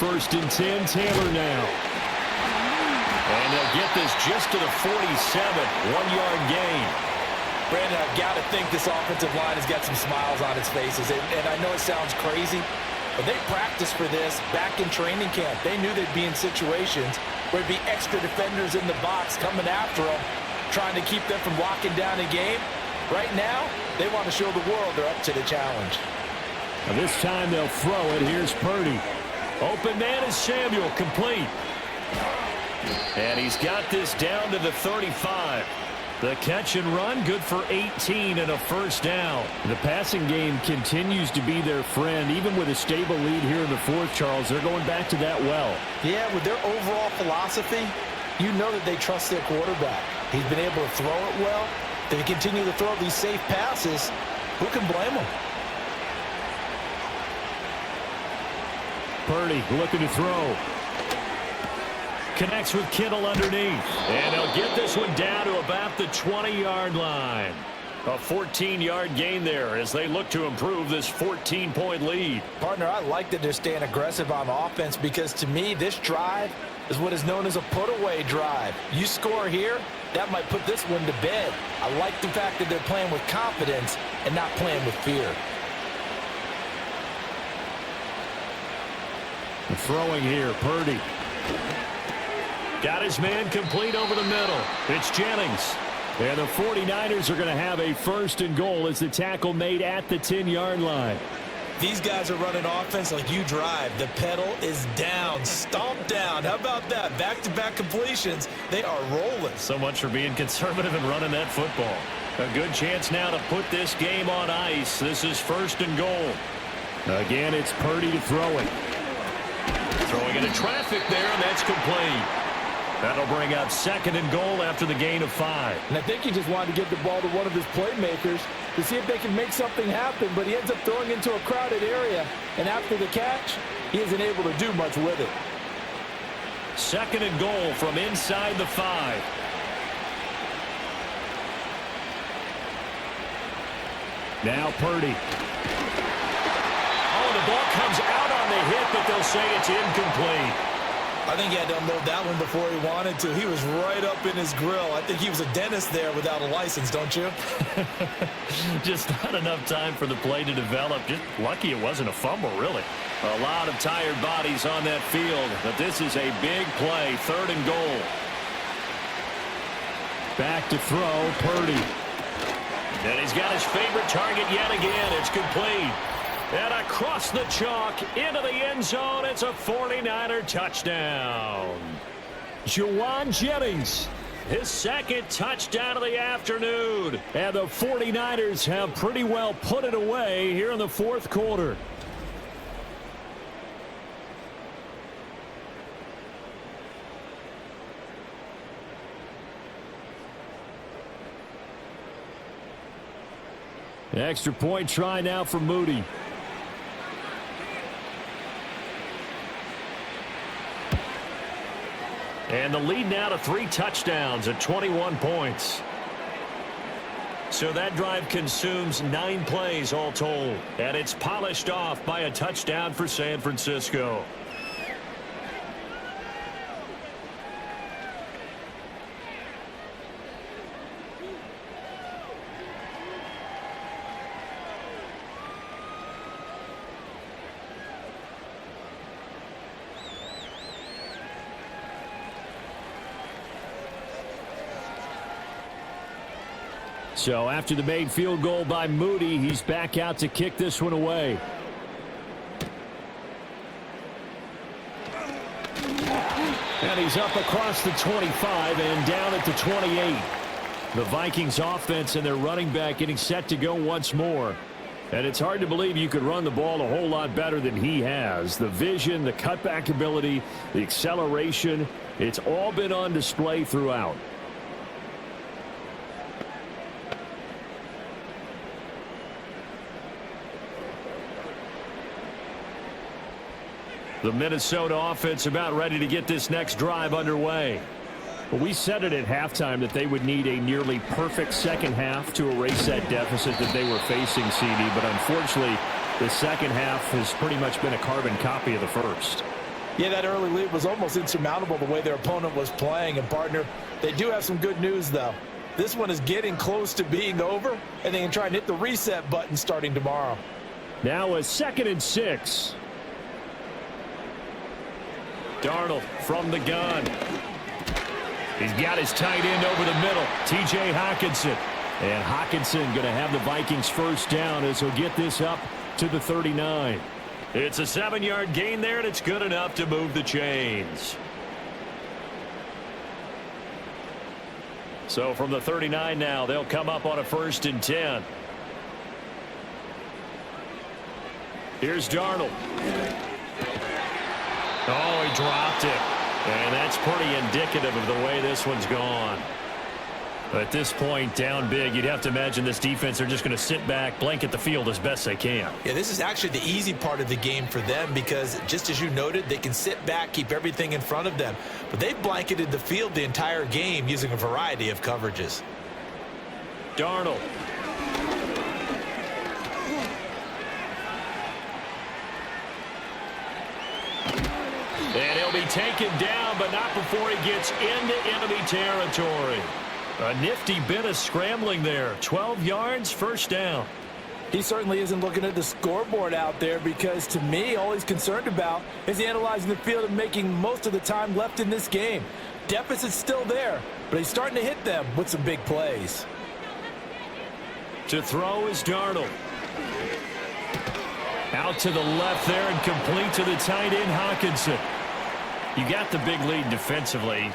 First and 10, Taylor now. And they'll get this just to the 47, 1-yard gain. Brandon, I've got to think this offensive line has got some smiles on its faces. And I know it sounds crazy, but they practiced for this back in training camp. They knew they'd be in situations where there'd be extra defenders in the box coming after them, trying to keep them from locking down a game. Right now, they want to show the world they're up to the challenge. And this time they'll throw it. Here's Purdy. Open man is Samuel, complete. And he's got this down to the 35. The catch and run, good for 18 and a first down. The passing game continues to be their friend. Even with a stable lead here in the fourth, Charles, they're going back to that well. Yeah, with their overall philosophy, you know that they trust their quarterback. He's been able to throw it well. They continue to throw these safe passes. Who can blame them? Purdy looking to throw. Connects with Kittle underneath. And they'll get this one down to about the 20-yard line. A 14-yard gain there as they look to improve this 14-point lead. Partner, I like that they're staying aggressive on offense because to me, this drive is what is known as a put-away drive. You score here, that might put this one to bed. I like the fact that they're playing with confidence and not playing with fear. Throwing here, Purdy. Got his man complete over the middle. It's Jennings. And the 49ers are going to have a first and goal as the tackle made at the 10-yard line. These guys are running offense like you drive. The pedal is down, stomped down. How about that? Back-to-back completions. They are rolling. So much for being conservative and running that football. A good chance now to put this game on ice. This is first and goal. Again, it's Purdy to throw it. Throwing into traffic there, and that's complete. That'll bring up second and goal after the gain of 5. And I think he just wanted to get the ball to one of his playmakers to see if they can make something happen, but he ends up throwing into a crowded area, and after the catch, he isn't able to do much with it. Second and goal from inside the 5. Now Purdy. Oh, the ball comes out on the hit, but they'll say it's incomplete. I think he had to unload that one before he wanted to. He was right up in his grill. I think he was a dentist there without a license, don't you? Just not enough time for the play to develop. Just lucky it wasn't a fumble, really. A lot of tired bodies on that field, but this is a big play, third and goal. Back to throw, Purdy. And he's got his favorite target yet again. It's complete. And across the chalk, into the end zone, it's a 49er touchdown. Juwan Jennings, his second touchdown of the afternoon. And the 49ers have pretty well put it away here in the fourth quarter. Extra point try now for Moody. And the lead now to 3 touchdowns at 21 points. So that drive consumes 9 plays all told. And it's polished off by a touchdown for San Francisco. So after the made field goal by Moody, he's back out to kick this one away. And he's up across the 25 and down at the 28. The Vikings offense and their running back getting set to go once more. And it's hard to believe you could run the ball a whole lot better than he has. The vision, the cutback ability, the acceleration, it's all been on display throughout. The Minnesota offense about ready to get this next drive underway. Well, we said it at halftime that they would need a nearly perfect second half to erase that deficit that they were facing, CD. But unfortunately, the second half has pretty much been a carbon copy of the first. Yeah, that early lead was almost insurmountable the way their opponent was playing. And, partner, they do have some good news, though. This one is getting close to being over, and they can try and hit the reset button starting tomorrow. Now a 2nd and 6. Darnold from the gun. He's got his tight end over the middle, T.J. Hockenson. And Hockenson going to have the Vikings first down as he'll get this up to the 39. It's a 7-yard gain there, and it's good enough to move the chains. So from the 39 now, they'll come up on a 1st and 10. Here's Darnold. Oh, he dropped it. And that's pretty indicative of the way this one's gone. At this point, down big, you'd have to imagine this defense are just going to sit back, blanket the field as best they can. Yeah, this is actually the easy part of the game for them because, just as you noted, they can sit back, keep everything in front of them. But they've blanketed the field the entire game using a variety of coverages. Darnold. And he'll be taken down, but not before he gets into enemy territory. A nifty bit of scrambling there. 12 yards, first down. He certainly isn't looking at the scoreboard out there because, to me, all he's concerned about is analyzing the field and making most of the time left in this game. Deficit's still there, but he's starting to hit them with some big plays. To throw is Darnold. Out to the left there and complete to the tight end, Hockenson. You got the big lead defensively,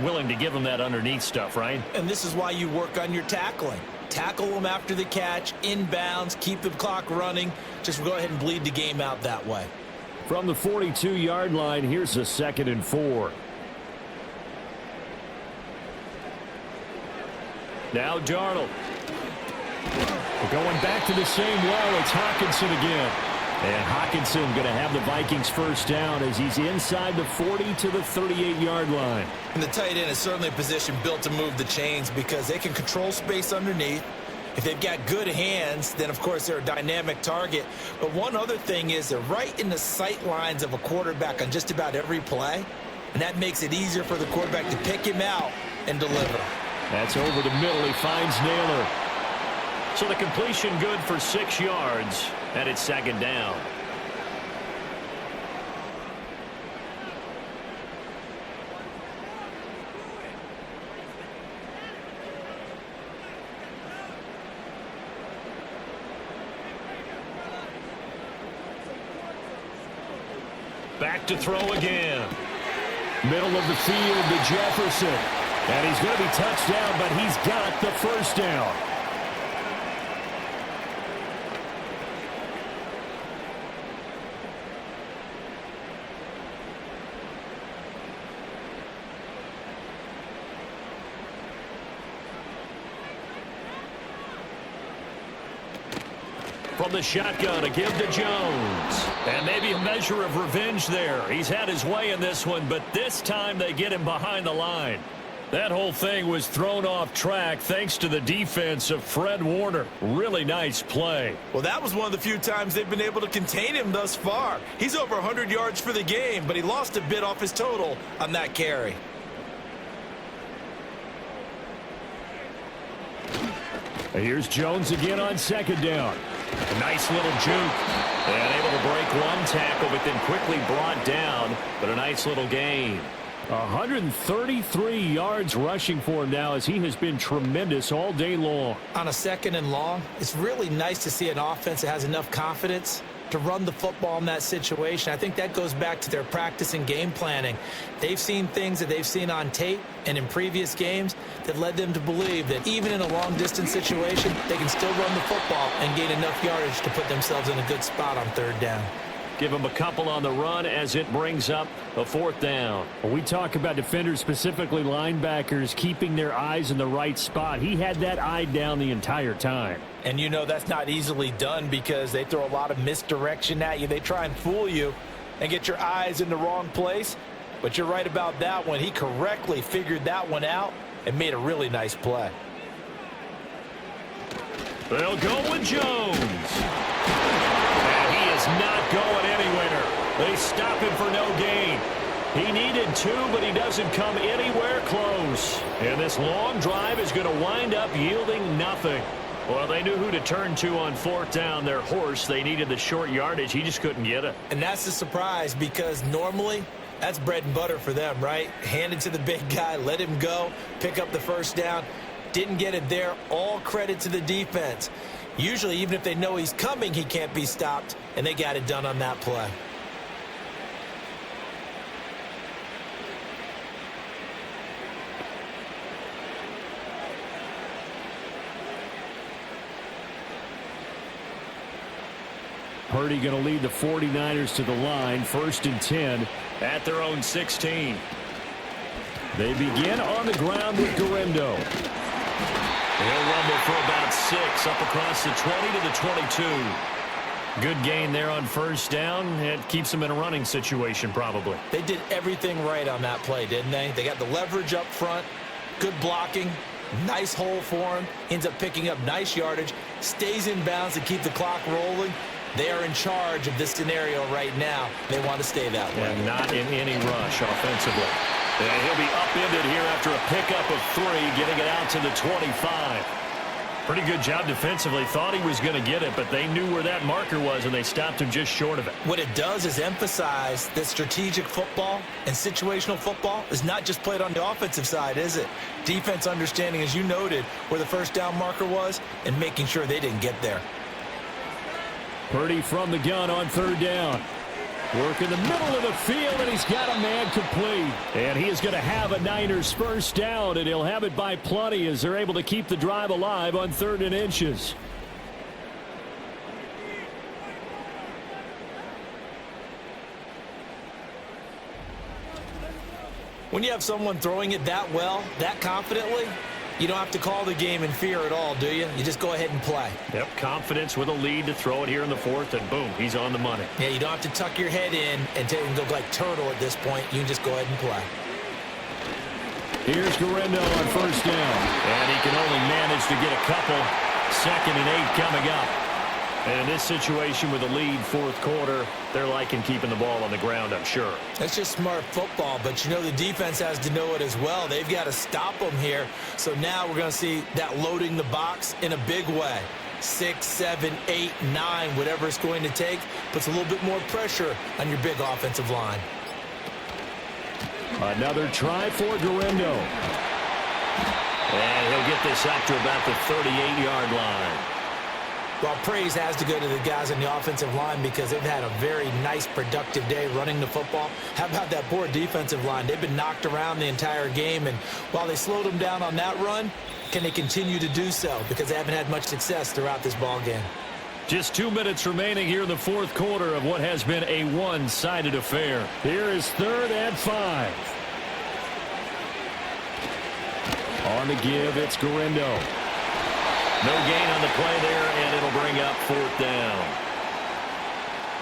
willing to give them that underneath stuff, right? And this is why you work on your tackling. Tackle them after the catch, inbounds, keep the clock running. Just go ahead and bleed the game out that way. From the 42-yard line, here's a 2nd and 4. Now Darnold. We're going back to the same well. It's Hockenson again. And Hockenson going to have the Vikings first down as he's inside the 40 to the 38-yard line. And the tight end is certainly a position built to move the chains because they can control space underneath. If they've got good hands, then, of course, they're a dynamic target. But one other thing is they're right in the sight lines of a quarterback on just about every play. And that makes it easier for the quarterback to pick him out and deliver. That's over the middle. He finds Naylor. So the completion good for 6 yards, and it's 2nd down. Back to throw again. Middle of the field to Jefferson. And he's going to be touched down, but he's got the first down. From the shotgun, a give to Jones. And maybe a measure of revenge there. He's had his way in this one, but this time they get him behind the line. That whole thing was thrown off track thanks to the defense of Fred Warner. Really nice play. Well, that was one of the few times they've been able to contain him thus far. He's over 100 yards for the game, but he lost a bit off his total on that carry. And here's Jones again on second down. A nice little juke. And able to break one tackle, but then quickly brought down. But a nice little gain. 133 yards rushing for him now as he has been tremendous all day long. On a second and long, it's really nice to see an offense that has enough confidence to run the football in that situation. I think that goes back to their practice and game planning. They've seen things that they've seen on tape and in previous games that led them to believe that even in a long-distance situation, they can still run the football and gain enough yardage to put themselves in a good spot on third down. Give them a couple on the run as it brings up a fourth down. When we talk about defenders, specifically linebackers, keeping their eyes in the right spot. He had that eye down the entire time. And you know that's not easily done because they throw a lot of misdirection at you. They try and fool you and get your eyes in the wrong place. But you're right about that one. He correctly figured that one out and made a really nice play. They'll go with Jones. And he is not going anywhere. They stop him for no gain. He needed two, but he doesn't come anywhere close. And this long drive is going to wind up yielding nothing. Well, they knew who to turn to on fourth down. Their horse, they needed the short yardage. He just couldn't get it. And that's the surprise because normally that's bread and butter for them, right? Hand it to the big guy, let him go, pick up the first down. Didn't get it there. All credit to the defense. Usually, even if they know he's coming, he can't be stopped, and they got it done on that play. Purdy going to lead the 49ers to the line, 1st and 10 at their own 16. They begin on the ground with Guerendo. He'll rumble for about 6 up across the 20 to the 22. Good gain there on first down. It keeps them in a running situation probably. They did everything right on that play, didn't they? They got the leverage up front, good blocking, nice hole for him, ends up picking up nice yardage, stays in bounds to keep the clock rolling. They are in charge of this scenario right now. They want to stay that way. And not in any rush offensively. And he'll be upended here after a pickup of 3, getting it out to the 25. Pretty good job defensively. Thought he was going to get it, but they knew where that marker was, and they stopped him just short of it. What it does is emphasize that strategic football and situational football is not just played on the offensive side, is it? Defense understanding, as you noted, where the first down marker was and making sure they didn't get there. Purdy from the gun on third down. Work in the middle of the field, and he's got a man complete. And he is going to have a Niners first down, and he'll have it by plenty as they're able to keep the drive alive on 3rd and inches. When you have someone throwing it that well, that confidently, you don't have to call the game in fear at all, do you? You just go ahead and play. Yep, confidence with a lead to throw it here in the 4th, and boom, he's on the money. Yeah, you don't have to tuck your head in and go like turtle at this point. You can just go ahead and play. Here's Guerendo on first down. And he can only manage to get a couple. 2nd and 8 coming up. And in this situation with a lead 4th quarter, they're liking keeping the ball on the ground, I'm sure. That's just smart football, but you know the defense has to know it as well. They've got to stop them here. So now we're going to see that loading the box in a big way. 6, 7, 8, 9, whatever it's going to take, puts a little bit more pressure on your big offensive line. Another try for Guerendo. And he'll get this up to about the 38-yard line. Well, praise has to go to the guys on the offensive line because they've had a very nice, productive day running the football. How about that poor defensive line? They've been knocked around the entire game, and while they slowed them down on that run, can they continue to do so? Because they haven't had much success throughout this ball game. Just 2 minutes remaining here in the 4th quarter of what has been a one-sided affair. Here is 3rd and 5. On the give, it's Guerendo. No gain on the play there, and it'll bring up 4th down.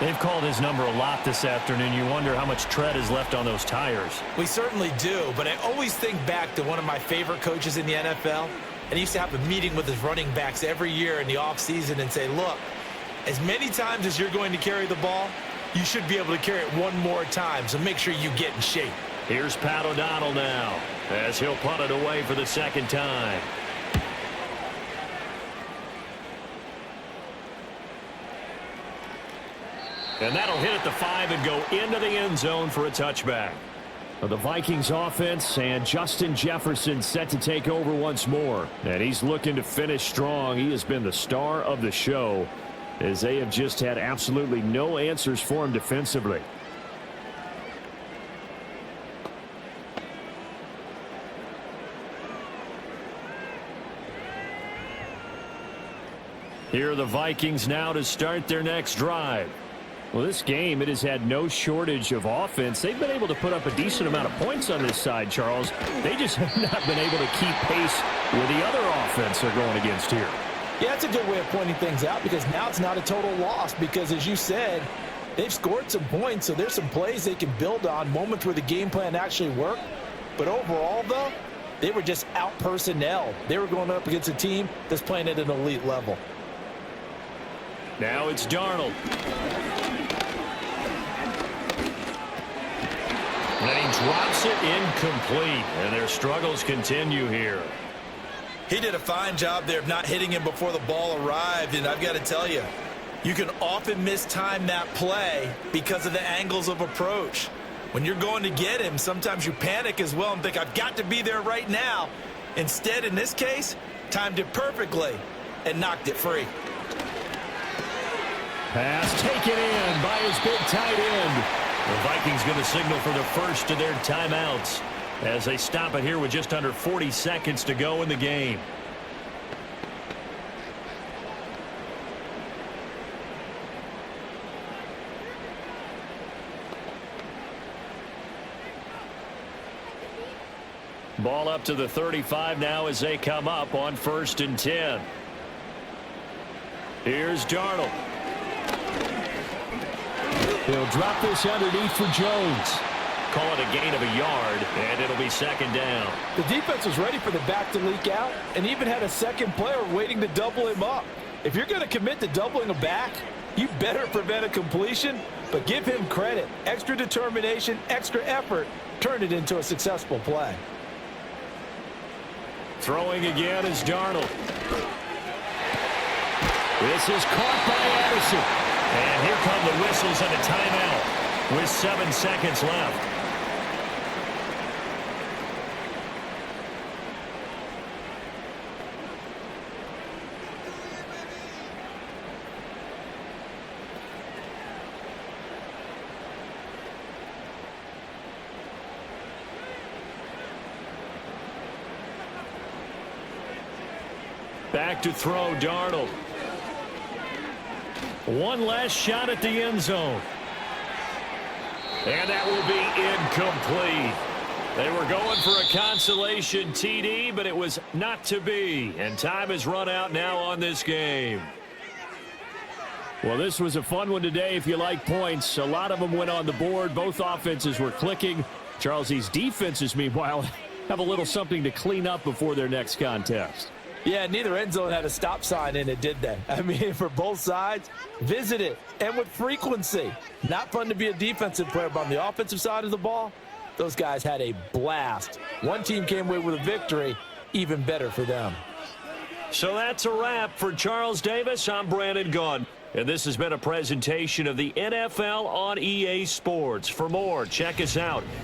They've called his number a lot this afternoon. You wonder how much tread is left on those tires. We certainly do, but I always think back to one of my favorite coaches in the NFL, and he used to have a meeting with his running backs every year in the offseason and say, look, as many times as you're going to carry the ball, you should be able to carry it one more time, so make sure you get in shape. Here's Pat O'Donnell now, as he'll punt it away for the 2nd time. And that'll hit at the 5 and go into the end zone for a touchback. The Vikings offense and Justin Jefferson set to take over once more. And he's looking to finish strong. He has been the star of the show, as they have just had absolutely no answers for him defensively. Here are the Vikings now to start their next drive. Well, this game, it has had no shortage of offense. They've been able to put up a decent amount of points on this side, Charles. They just have not been able to keep pace with the other offense they're going against here. Yeah, that's a good way of pointing things out, because now it's not a total loss, because as you said, they've scored some points, so there's some plays they can build on, moments where the game plan actually worked. But overall, though, they were just out-personnelled. They were going up against a team that's playing at an elite level. Now it's Darnold. And he drops it incomplete, and their struggles continue here. He did a fine job there of not hitting him before the ball arrived, and I've got to tell you, you can often mistime that play because of the angles of approach. When you're going to get him, sometimes you panic as well and think, I've got to be there right now. Instead, in this case, timed it perfectly and knocked it free. Pass taken in by his big tight end. The Vikings going to signal for the first of their timeouts as they stop it here with just under 40 seconds to go in the game. Ball up to the 35 now as they come up on 1st and 10. Here's Darnold. He'll drop this underneath for Jones. Call it a gain of a yard, and it'll be 2nd down. The defense was ready for the back to leak out and even had a second player waiting to double him up. If you're going to commit to doubling a back, you better prevent a completion, but give him credit. Extra determination, extra effort, turned it into a successful play. Throwing again is Darnold. This is caught by Anderson. And here come the whistles and a timeout with 7 seconds left. Back to throw, Darnold. One last shot at the end zone. And that will be incomplete. They were going for a consolation TD, but it was not to be. And time has run out now on this game. Well, this was a fun one today if you like points. A lot of them went on the board. Both offenses were clicking. Charles, these defenses, meanwhile, have a little something to clean up before their next contest. Yeah, neither end zone had a stop sign in it, did they? I mean, for both sides, visit it, and with frequency. Not fun to be a defensive player, but on the offensive side of the ball, those guys had a blast. One team came away with a victory, even better for them. So that's a wrap for Charles Davis. I'm Brandon Gunn, and this has been a presentation of the NFL on EA Sports. For more, check us out